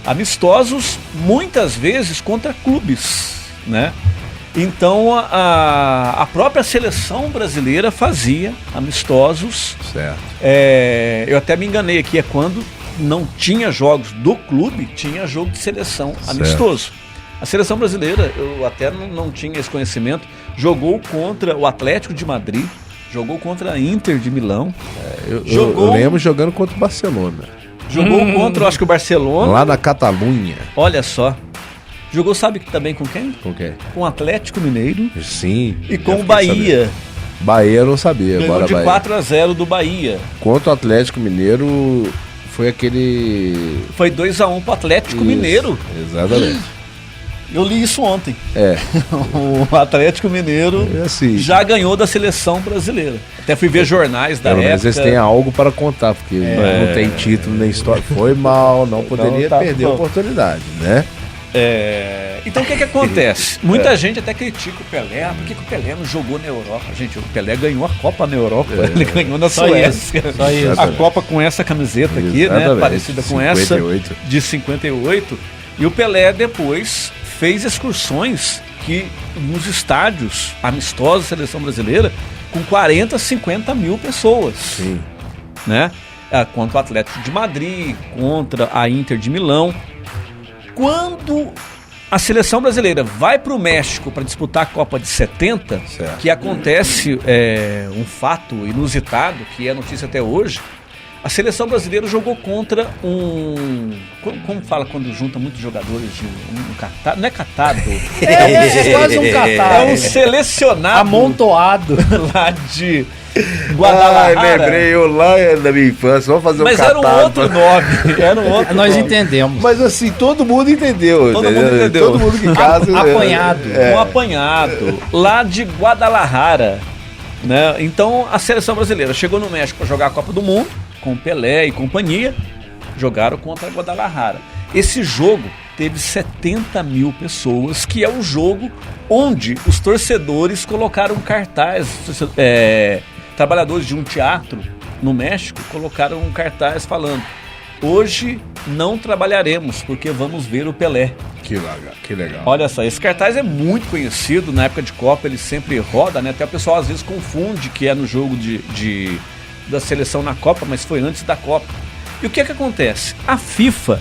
amistosos, muitas vezes contra clubes, né? Então a própria seleção brasileira fazia amistosos. Certo. Eu até me enganei aqui, é quando não tinha jogos do clube, tinha jogo de seleção amistoso. A seleção brasileira, eu até não tinha esse conhecimento, jogou contra o Atlético de Madrid, jogou contra a Inter de Milão. Eu lembro jogando contra o Barcelona. Jogou contra, acho que o Barcelona. Lá na Catalunha. Olha só. Jogou, sabe também com quem? Com quem? Com o Atlético Mineiro. Sim. E com o Bahia. Sabendo. Bahia eu não sabia. Ganhou de 4-0 do Bahia. Contra o Atlético Mineiro foi aquele... Foi 2-1 pro Atlético Mineiro. Exatamente. Eu li isso ontem. O Atlético Mineiro assim, já ganhou da seleção brasileira. Até fui ver jornais da época. Mas eles têm algo para contar, porque não tem título nem história. Foi mal, não poderia perder a oportunidade, né? Então o que acontece? Muita gente até critica o Pelé. Por que o Pelé não jogou na Europa? Gente, o Pelé ganhou a Copa na Europa. Ele ganhou na Suécia. Só isso. A Copa com essa camiseta aqui, né? Parecida com 58. Essa de 58. E o Pelé depois fez excursões nos estádios amistosos da seleção brasileira com 40, 50 mil pessoas. Sim. Né? Contra o Atlético de Madrid, contra a Inter de Milão. Quando a seleção brasileira vai para o México para disputar a Copa de 70, que acontece um fato inusitado, que é notícia até hoje, a seleção brasileira jogou contra como fala quando junta muitos jogadores de um catado? Não é catado. É quase um catado. É um selecionado. Amontoado. Lá de Guadalajara. Lembrei eu lá da minha infância. Vamos fazer Mas catado. Mas era um outro nome. Nós entendemos. Mas assim, todo mundo entendeu. Todo mundo que casa. Apanhado. Um apanhado. Lá de Guadalajara. Né? Então a seleção brasileira chegou no México para jogar a Copa do Mundo, com Pelé e companhia, jogaram contra a Guadalajara. Esse jogo teve 70 mil pessoas, que é o jogo onde os torcedores colocaram cartaz, trabalhadores de um teatro no México colocaram um cartaz falando: hoje não trabalharemos porque vamos ver o Pelé. Que legal. Olha só, esse cartaz é muito conhecido, na época de Copa ele sempre roda, né? Até o pessoal às vezes confunde que é no jogo da seleção na Copa, mas foi antes da Copa. E o que acontece? A FIFA,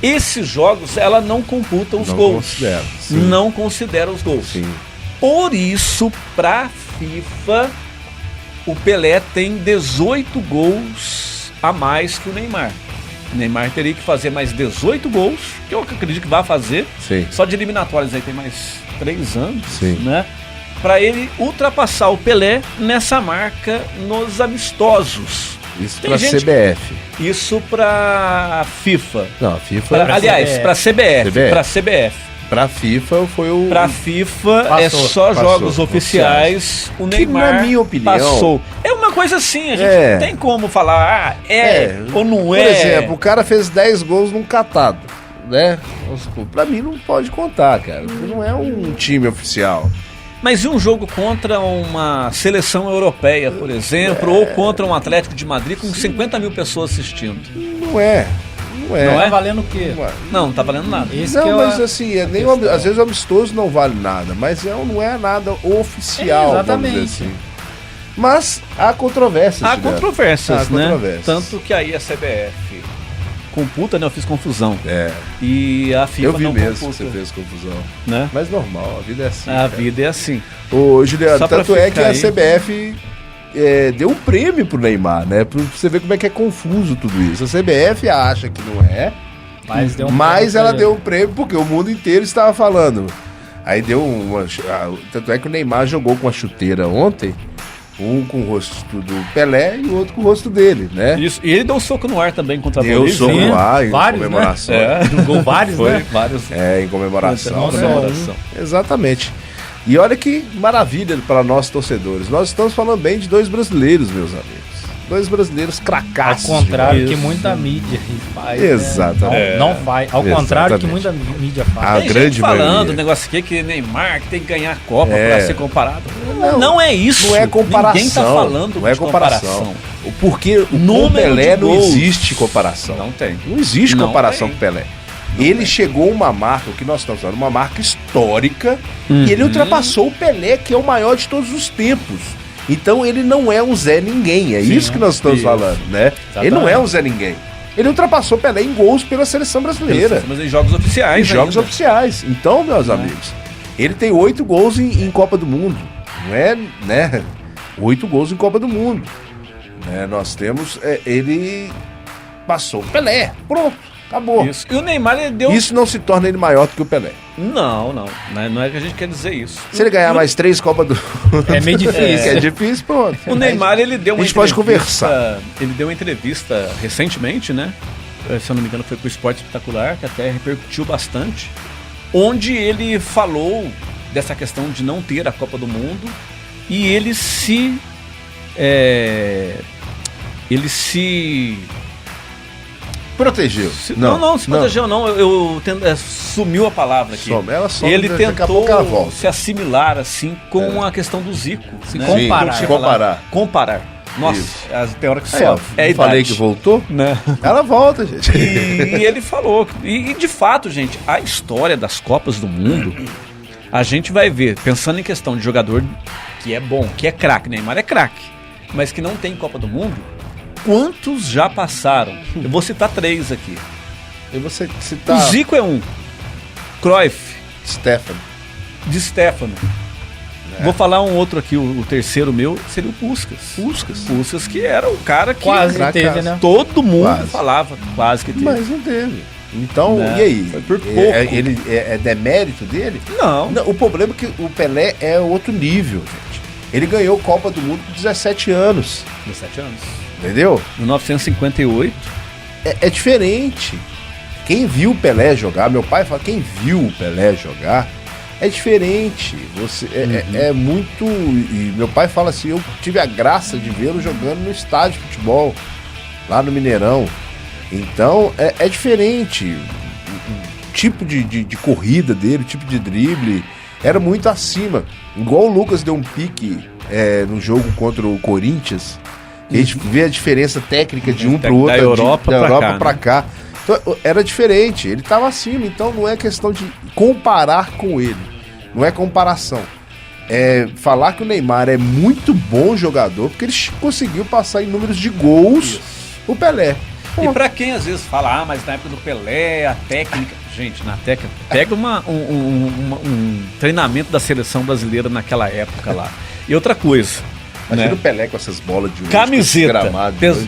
esses jogos, ela não computa os gols. Não considera os gols. Sim. Por isso, para a FIFA, o Pelé tem 18 gols a mais que o Neymar. O Neymar teria que fazer mais 18 gols, que eu acredito que vai fazer. Sim. Só de eliminatórias aí tem mais 3 anos, Sim. né? Para ele ultrapassar o Pelé nessa marca nos amistosos. Isso para CBF. Isso para FIFA. Não, a FIFA. Para CBF. Para FIFA foi o. Para FIFA só jogos oficiais. O Neymar, que, na minha opinião, passou. É uma coisa assim, a gente não tem como falar ou não é. Por exemplo, o cara fez 10 gols num catado, né? Para mim não pode contar, cara. Não é um time oficial. Mas e um jogo contra uma seleção europeia, por exemplo, ou contra um Atlético de Madrid com 50 mil pessoas assistindo? Não é. Não é valendo o quê? Não tá valendo nada. Mas assim, às vezes o amistoso não vale nada, mas não é nada oficial. Exatamente. Vamos dizer assim. Mas há controvérsias. Há controvérsias, né? Controvérsias. Tanto que aí a CBF computa, né? Eu fiz confusão. E a FIFA eu vi não mesmo computa. que você fez confusão. Né? Mas normal, a vida é assim. A vida é assim. Ô, Juliano, tanto é que a aí. CBF deu um prêmio pro Neymar, né? Pra você ver como é que é confuso tudo isso. A CBF acha que não é, Mas ela deu um prêmio porque o mundo inteiro estava falando. Aí deu tanto é que o Neymar jogou com a chuteira ontem, um com o rosto do Pelé e o outro com o rosto dele, né? Isso. E ele deu um soco no ar também contra a Bolívia. Deu soco no ar em comemoração. Né? Jogou vários, Foi, né? Vários. Em comemoração. Comemoração. Exatamente. E olha que maravilha para nós torcedores. Nós estamos falando bem de 2 brasileiros, meus amigos. 2 brasileiros cracaços. Ao contrário que muita mídia faz. Exatamente. Né? Não faz. Ao contrário que muita mídia faz. A grande falando maioria. o negócio aqui que Neymar que tem que ganhar a Copa para ser comparado. Não é isso. Não é comparação. Ninguém tá falando não é de comparação. Porque o Pelé não existe comparação. Não tem. Não existe comparação com o Pelé. Não ele tem. chegou a uma marca, o que nós estamos falando, uma marca histórica, e ele ultrapassou o Pelé, que é o maior de todos os tempos. Então ele não é um Zé Ninguém, isso que nós estamos falando, né? Exatamente. Ele não é um Zé Ninguém. Ele ultrapassou Pelé em gols pela seleção brasileira. Mas em jogos oficiais. Em jogos oficiais. Então, meus amigos, ele tem 8 gols em Copa do Mundo. Não é, né? 8 gols em Copa do Mundo. Nós temos, ele passou o Pelé. Pronto, acabou. Isso. E o Neymar, ele deu... Isso não se torna ele maior do que o Pelé. Não é que a gente quer dizer isso. Se ele ganhar mais 3 Copas do Mundo... É meio difícil. É difícil, pronto. O Neymar, ele deu uma A gente pode conversar. Ele deu uma entrevista recentemente, né? Se eu não me engano, foi pro Esporte Espetacular, que até repercutiu bastante. Onde ele falou dessa questão de não ter a Copa do Mundo e ele se protegeu. Não se protegeu, não. Sumiu a palavra aqui. Ela some, ele daqui a tentou pouco ela volta. se assimilar assim com a questão do Zico. Né? Comparar. Nossa, tem hora que sobe. Eu falei que voltou? Né? Ela volta, gente. E ele falou. E de fato, gente, a história das Copas do Mundo, a gente vai ver, pensando em questão de jogador que é bom, que é craque, Neymar é craque, mas que não tem Copa do Mundo, quantos já passaram? Eu vou citar 3 aqui. Eu vou citar... O Zico é um. Cruyff. Di Stefano. Vou falar um outro aqui, o terceiro meu seria o Puskás. Puskás, que era o cara que quase teve, né? Todo mundo falava, quase que teve. Mas não teve. Então, e aí? Foi por pouco. Ele é demérito dele? Não. O problema é que o Pelé é outro nível, gente. Ele ganhou Copa do Mundo com 17 anos. 17 anos. Entendeu? 1958. É diferente. Quem viu o Pelé jogar, meu pai fala, quem viu o Pelé jogar, é diferente. É muito... E meu pai fala assim, eu tive a graça de vê-lo jogando no estádio de futebol, lá no Mineirão. Então, é diferente. O tipo de corrida dele, o tipo de drible, era muito acima. Igual o Lucas deu um pique no jogo contra o Corinthians, a gente vê a diferença técnica de um pro outro, da Europa pra cá. Então, era diferente, ele estava acima, então não é questão de comparar com ele, não é comparação. É falar que o Neymar é muito bom jogador, porque ele conseguiu passar em números de gols o Pelé. E pra quem às vezes fala, mas na época do Pelé, a técnica... Gente, na técnica, pega um treinamento da seleção brasileira naquela época lá. E outra coisa... Imagina o Pelé com essas bolas de hoje, camiseta,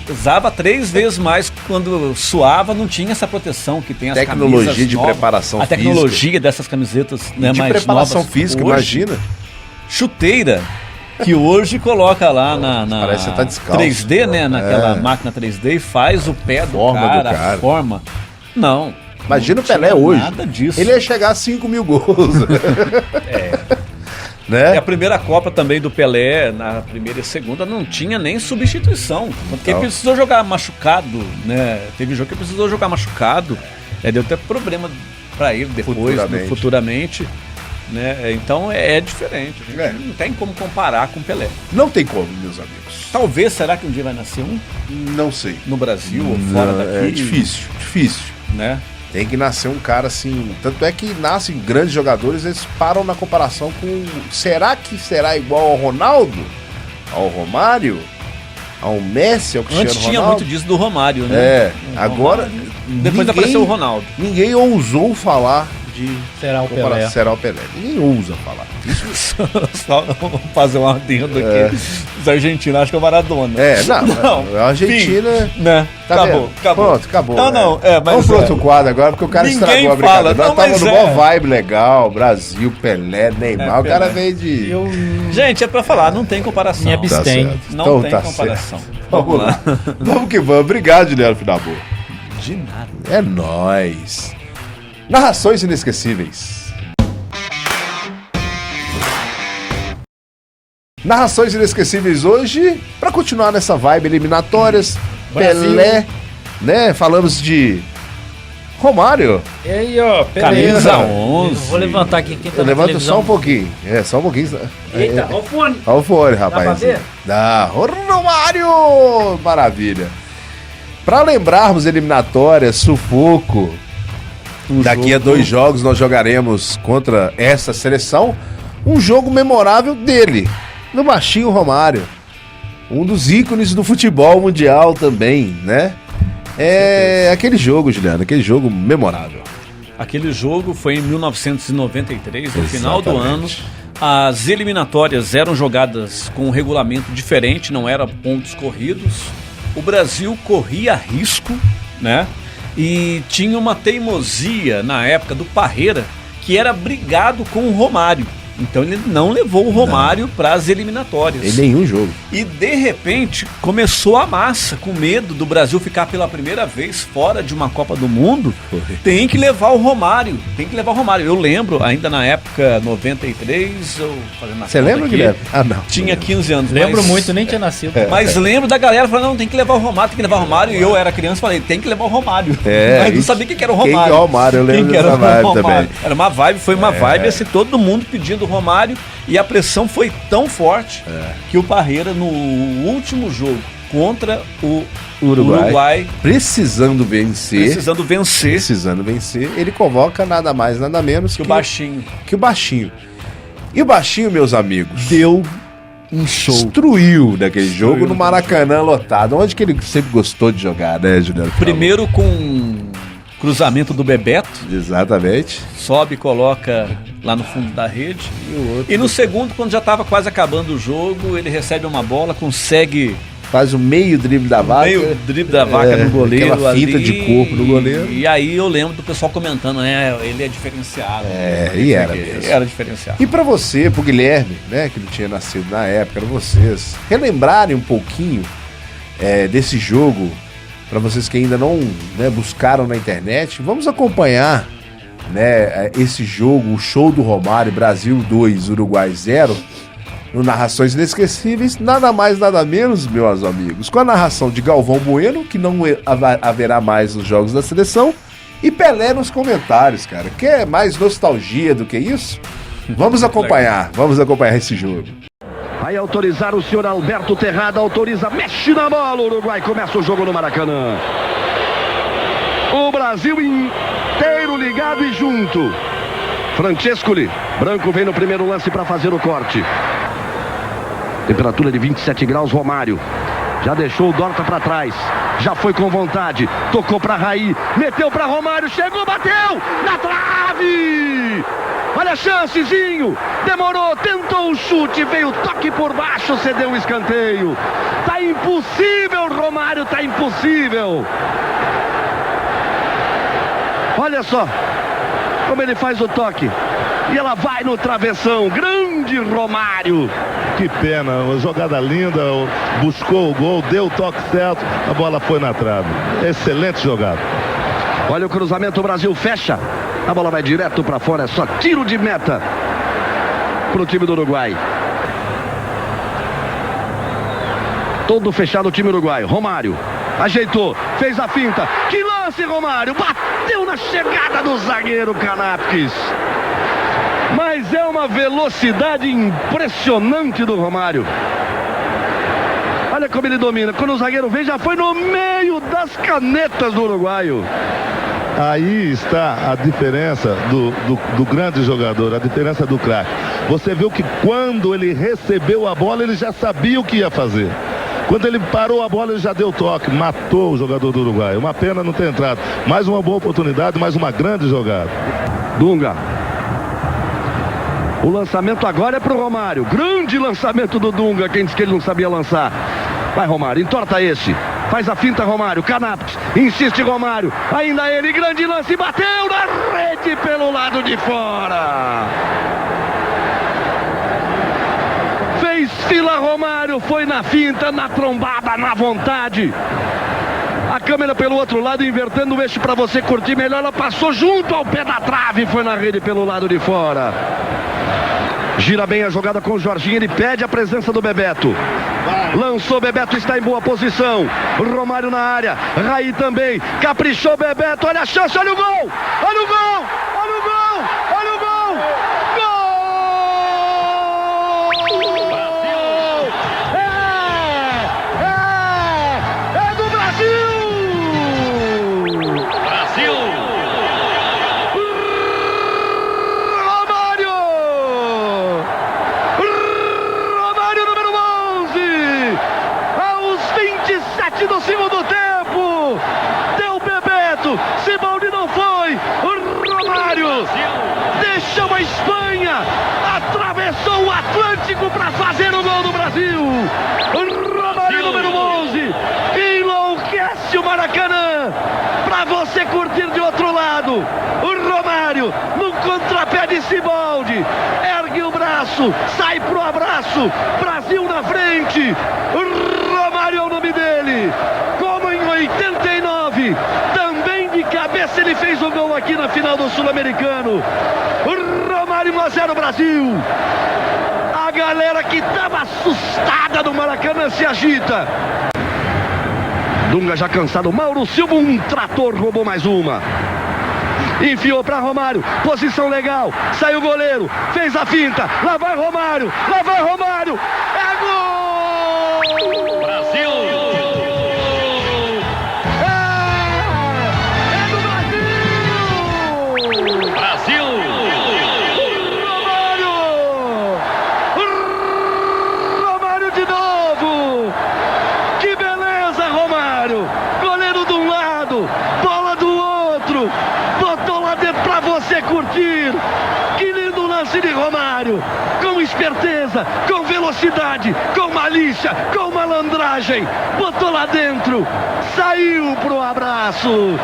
pesava 3 vezes mais quando suava, não tinha essa proteção que tem as tecnologia camisas de novas, preparação a tecnologia dessas camisetas, né, de mais preparação novas. física, hoje, imagina. Chuteira, que hoje coloca lá na parece que você tá descalço, 3D, né, naquela máquina 3D e faz o pé do cara, a forma. Não. Imagina o Pelé hoje. Nada disso. Ele ia chegar a 5.000 gols. Né? E a primeira Copa também do Pelé, na primeira e segunda, não tinha nem substituição. Porque ele precisou jogar machucado, né? Teve jogo que precisou jogar machucado. Deu até problema pra ele depois, futuramente. Né? Então é diferente. Não tem como comparar com o Pelé. Não tem como, meus amigos. Talvez, será que um dia vai nascer um? Não sei. No Brasil ou fora daqui? É difícil. Né? Tem que nascer um cara assim. Tanto é que nascem grandes jogadores, eles param na comparação com. Será que será igual ao Ronaldo? Ao Romário? Ao Messi? Ao Cristiano Antes tinha Ronaldo? muito disso do Romário, né? Agora. Depois apareceu o Ronaldo. Ninguém ousou falar de será o Pelé. Será o Pelé. Ninguém ousa falar. Só fazer um adendo aqui. Os argentinos acham que é o Maradona. Não. A Argentina... Né? Tá acabou. Pronto, acabou. Mas vamos pro outro quadro agora, porque o cara estragou a brincadeira. Nós tava no maior vibe legal, Brasil, Pelé, Neymar, o cara veio de... Gente, é pra falar, não tem comparação. Me abstenho. Não tem comparação. Vamos lá. Vamos que vamos. Obrigado, Juliano Finabô. De nada. É nóis. Narrações inesquecíveis. Narrações inesquecíveis hoje, pra continuar nessa vibe, eliminatórias, Brasil. Pelé, né? Falamos de Romário. E aí, ó, Camisa 11. Vou levantar aqui quem tá na Levanta televisão. só um pouquinho. Só um pouquinho. Eita, ó o fone. Olha o fone, rapaz. pra ver? Dá. Romário! Maravilha. Pra lembrarmos eliminatórias, sufoco, daqui a 2 jogos nós jogaremos contra essa seleção um jogo memorável dele, do baixinho Romário. Um dos ícones do futebol mundial também, né? É aquele jogo, Juliano, aquele jogo memorável. Aquele jogo foi em 1993, no final do ano. Exatamente. As eliminatórias eram jogadas com um regulamento diferente, não era pontos corridos. O Brasil corria risco, né? E tinha uma teimosia na época do Parreira, que era brigado com o Romário. Então ele não levou o Romário para as eliminatórias. Em nenhum jogo. E de repente começou a massa, com medo do Brasil ficar pela primeira vez fora de uma Copa do Mundo. Tem que levar o Romário, Eu lembro, ainda na época 93, eu fazendo a Você conta lembra, aqui, Guilherme? Não. tinha 15 anos. Lembro mas- muito, nem tinha nascido. Mas lembro da galera falando, não, tem que levar o Romário, E eu era criança e falei, tem que levar o Romário. Mas não sabia quem que era o Romário. Quem que é o Romário? Eu lembro Quem que era dessa o vibe Romário? também. Era uma vibe, foi uma vibe assim, todo mundo pedindo o Romário, e a pressão foi tão forte que o Parreira, no último jogo contra o Uruguai, Precisando vencer, ele convoca nada mais, nada menos que o baixinho que o baixinho. E o baixinho, meus amigos, deu um show. destruiu naquele jogo no Maracanã lotado, onde que ele sempre gostou de jogar, né, Juliano? Primeiro com cruzamento do Bebeto, Exatamente. sobe e coloca lá no fundo da rede. E no segundo, quando já estava quase acabando o jogo, ele recebe uma bola, consegue Faz o meio drible da vaca. meio drible da vaca no goleiro. Aquela finta ali, de corpo no goleiro. E aí eu lembro do pessoal comentando, né? Ele é diferenciado. E era mesmo. Era diferenciado. E pra você, pro Guilherme, né, que não tinha nascido na época, pra vocês relembrarem um pouquinho desse jogo, pra vocês que ainda não, né, buscaram na internet, vamos acompanhar, né, esse jogo, o show do Romário, Brasil 2, Uruguai 0, no Narrações Inesquecíveis, nada mais, nada menos, meus amigos, com a narração de Galvão Bueno, que não haverá mais nos jogos da seleção, e Pelé nos comentários, cara. Quer mais nostalgia do que isso? Vamos acompanhar esse jogo. Vai autorizar o senhor Alberto Terrada, autoriza, mexe na bola, o Uruguai começa o jogo no Maracanã. O Brasil inteiro ligado e junto. Francescoli, Branco vem no primeiro lance para fazer o corte. Temperatura de 27 graus, Romário. Já deixou o Dorta para trás. Já foi com vontade. Tocou para Raí. Meteu para Romário. Chegou, bateu. Na trave. Olha a chancezinho. Demorou. Tentou o chute. Veio o toque por baixo. Cedeu o escanteio. Tá impossível, Romário. Tá impossível. Olha só como ele faz o toque. E ela vai no travessão. Grande Romário. Que pena, uma jogada linda, buscou o gol, deu o toque certo, a bola foi na trave. Excelente jogada. Olha o cruzamento, o Brasil fecha. A bola vai direto para fora, é só tiro de meta pro time do Uruguai. Todo fechado o time uruguaio. Romário ajeitou, fez a finta. Que lance, Romário! Bateu na chegada do zagueiro Canapques. Mas é uma velocidade impressionante do Romário. Olha como ele domina. Quando o zagueiro vem, já foi no meio das canetas do uruguaio. Aí está a diferença do grande jogador, a diferença do craque. Você viu que quando ele recebeu a bola, ele já sabia o que ia fazer. Quando ele parou a bola, ele já deu toque, matou o jogador do Uruguai. Uma pena não ter entrado. Mais uma boa oportunidade, mais uma grande jogada. Dunga. O lançamento agora é pro Romário. Grande lançamento do Dunga. Quem disse que ele não sabia lançar? Vai, Romário, entorta esse. Faz a finta, Romário. Canaps, insiste Romário. Ainda ele, grande lance, bateu na rede pelo lado de fora. Fez fila Romário, foi na finta, na trombada, na vontade. A câmera pelo outro lado, invertendo o eixo para você curtir melhor. Ela passou junto ao pé da trave e foi na rede pelo lado de fora. Gira bem a jogada com o Jorginho, ele pede a presença do Bebeto. Lançou, Bebeto está em boa posição. Romário na área, Raí também. Caprichou Bebeto, olha a chance, olha o gol! Olha o gol! Olha o gol! Olha o gol! Gol! Brasil! É do Brasil! Brasil! Romário número 11! Aos 27 do segundo tempo! Deu Bebeto! Siboldi não foi! Romário! Deixou a Espanha! Atravessou o Atlântico para fazer o gol do Brasil! Romário número 11! Enlouquece o Maracanã! Para você curtir de outro lado! O Romário no contrapé de Siboldi! Ergue o braço! Sai pro abraço! Brasil na frente! Romário é o nome dele! Como em 89, também de cabeça ele fez o gol aqui na final do Sul-Americano. Romário 1-0 Brasil. A galera que estava assustada no Maracanã se agita. Dunga já cansado, Mauro Silva, um trator, roubou mais uma. Enfiou para Romário, posição legal, saiu o goleiro, fez a finta, lá vai Romário, é gol! Brasil! É do Brasil! Brasil! Romário de novo! Que beleza, Romário! Goleiro de um lado, bola do outro, botou lá dentro pra você curtir. Que lindo lance de Romário, com esperteza, com velocidade, com malícia, com malandragem, botou lá dentro, saiu pro abraço.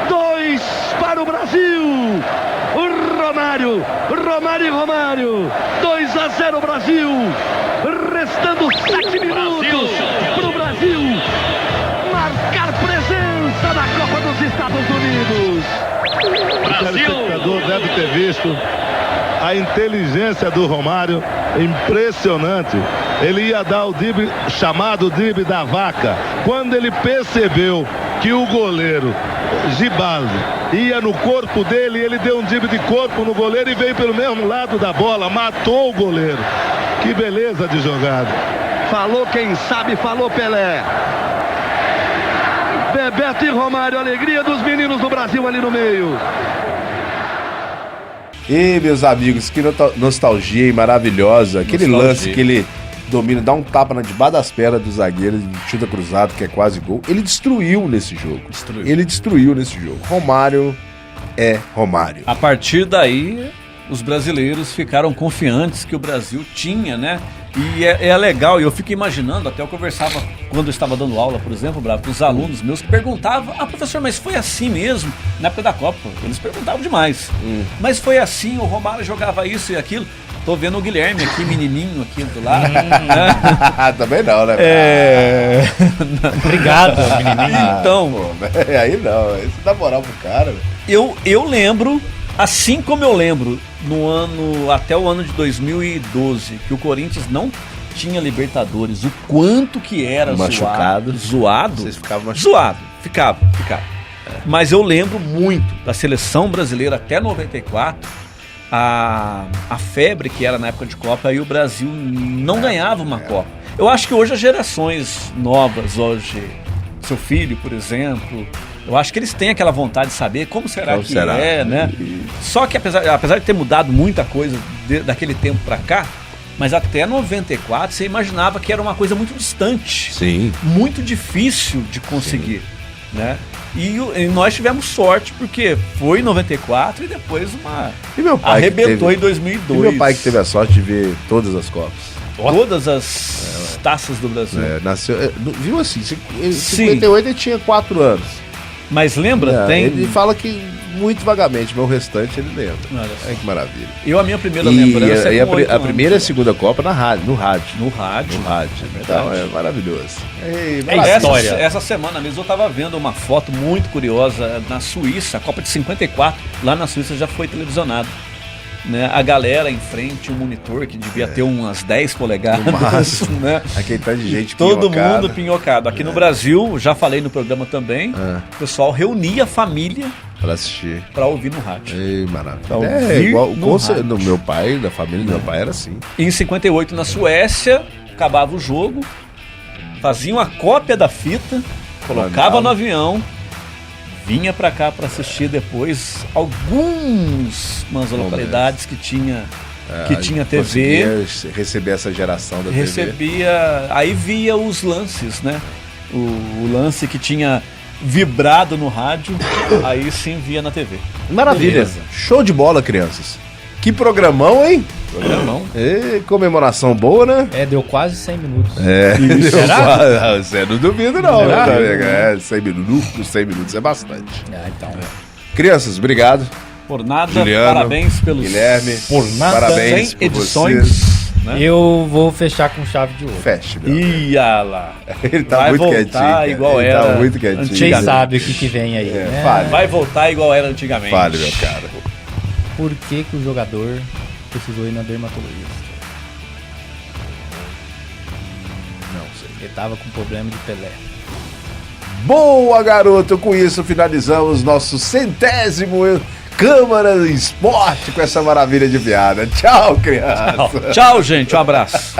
2 para o Brasil. O Romário e Romário, 2-0 Brasil, restando 7 minutos pro Brasil marcar presença na Copa dos Estados Unidos. O telespectador deve ter visto a inteligência do Romário, impressionante. Ele ia dar o drible, chamado drible da vaca. Quando ele percebeu que o goleiro Gibaldi ia no corpo dele, ele deu um drible de corpo no goleiro e veio pelo mesmo lado da bola, matou o goleiro. Que beleza de jogada. Falou quem sabe, falou Pelé. Bebeto e Romário, alegria dos meninos do Brasil ali no meio. E meus amigos, que nostalgia Romário é Romário. A partir daí, os brasileiros ficaram confiantes que o Brasil tinha, né? E é legal, e eu fico imaginando, até eu conversava quando eu estava dando aula, por exemplo, com os alunos meus que perguntavam: professor, mas foi assim mesmo? Na época da Copa, eles perguntavam demais. Mas foi assim, o Romário jogava isso e aquilo. Tô vendo o Guilherme aqui, menininho aqui do lado. Também não, né? Obrigado, menininho. Então, aí não, isso dá moral pro cara. eu lembro, assim como eu lembro até o ano de 2012, que o Corinthians não tinha Libertadores, o quanto que era zoado. Vocês ficavam machucados. Zoado, ficava. Mas eu lembro muito da seleção brasileira até 94, a febre que era na época de Copa, aí o Brasil não ganhava uma Copa. Eu acho que hoje as gerações novas, seu filho, por exemplo, eu acho que eles têm aquela vontade de saber como será, né? Só que apesar de ter mudado muita coisa daquele tempo pra cá, mas até 94 você imaginava que era uma coisa muito distante. Sim. Muito difícil de conseguir. né? E nós tivemos sorte, porque foi em 94 e depois E meu pai arrebentou em 2002. E meu pai que teve a sorte de ver todas as Copas. Todas as taças do Brasil. Nasceu, viu assim, em 58 ele tinha 4 anos. Mas lembra? Ele fala que muito vagamente, mas o restante ele lembra. Olha que maravilha. A minha primeira lembrança é a primeira e a segunda Copa no rádio. No rádio. Então é maravilhoso. Essa semana mesmo eu tava vendo uma foto muito curiosa na Suíça, a Copa de 54, lá na Suíça já foi televisionado. Né? A galera em frente, um monitor que devia ter umas 10 polegadas. No máximo, né? Aquele tanto de gente todo mundo pinhocado. Aqui no Brasil, já falei no programa também, o pessoal reunia a família para assistir, para ouvir no rádio. Ei, maravilha. Igual no meu pai, da família do meu pai era assim. Em 58 na Suécia, acabava o jogo, faziam a cópia da fita, colocava no avião, vinha pra cá pra assistir depois algumas localidades que tinha TV. Receber essa geração da TV. Aí via os lances, né? O lance que tinha vibrado no rádio, aí sim via na TV. Maravilha. Beleza. Show de bola, crianças. Que programão, hein? Comemoração boa, né? Deu quase 100 minutos. Será? Você não duvido, não. 100 minutos é bastante. Então. Crianças, obrigado. Por nada, Juliano, parabéns pelos... Guilherme, por nada. Parabéns por edições. Vocês. Né? Eu vou fechar com chave de ouro. Feche, meu Ia lá. Ele tá muito quietinho. Igual ele era tá muito quietinho. Vocês sabem o que vem aí. Né? Vai voltar igual era antigamente. Fale, meu cara. Por que o jogador precisou ir na dermatologista? Não sei. Ele tava com problema de Pelé. Boa, garoto! Com isso finalizamos nosso 100º Câmara Esporte com essa maravilha de piada. Tchau, criança! Tchau, gente. Um abraço.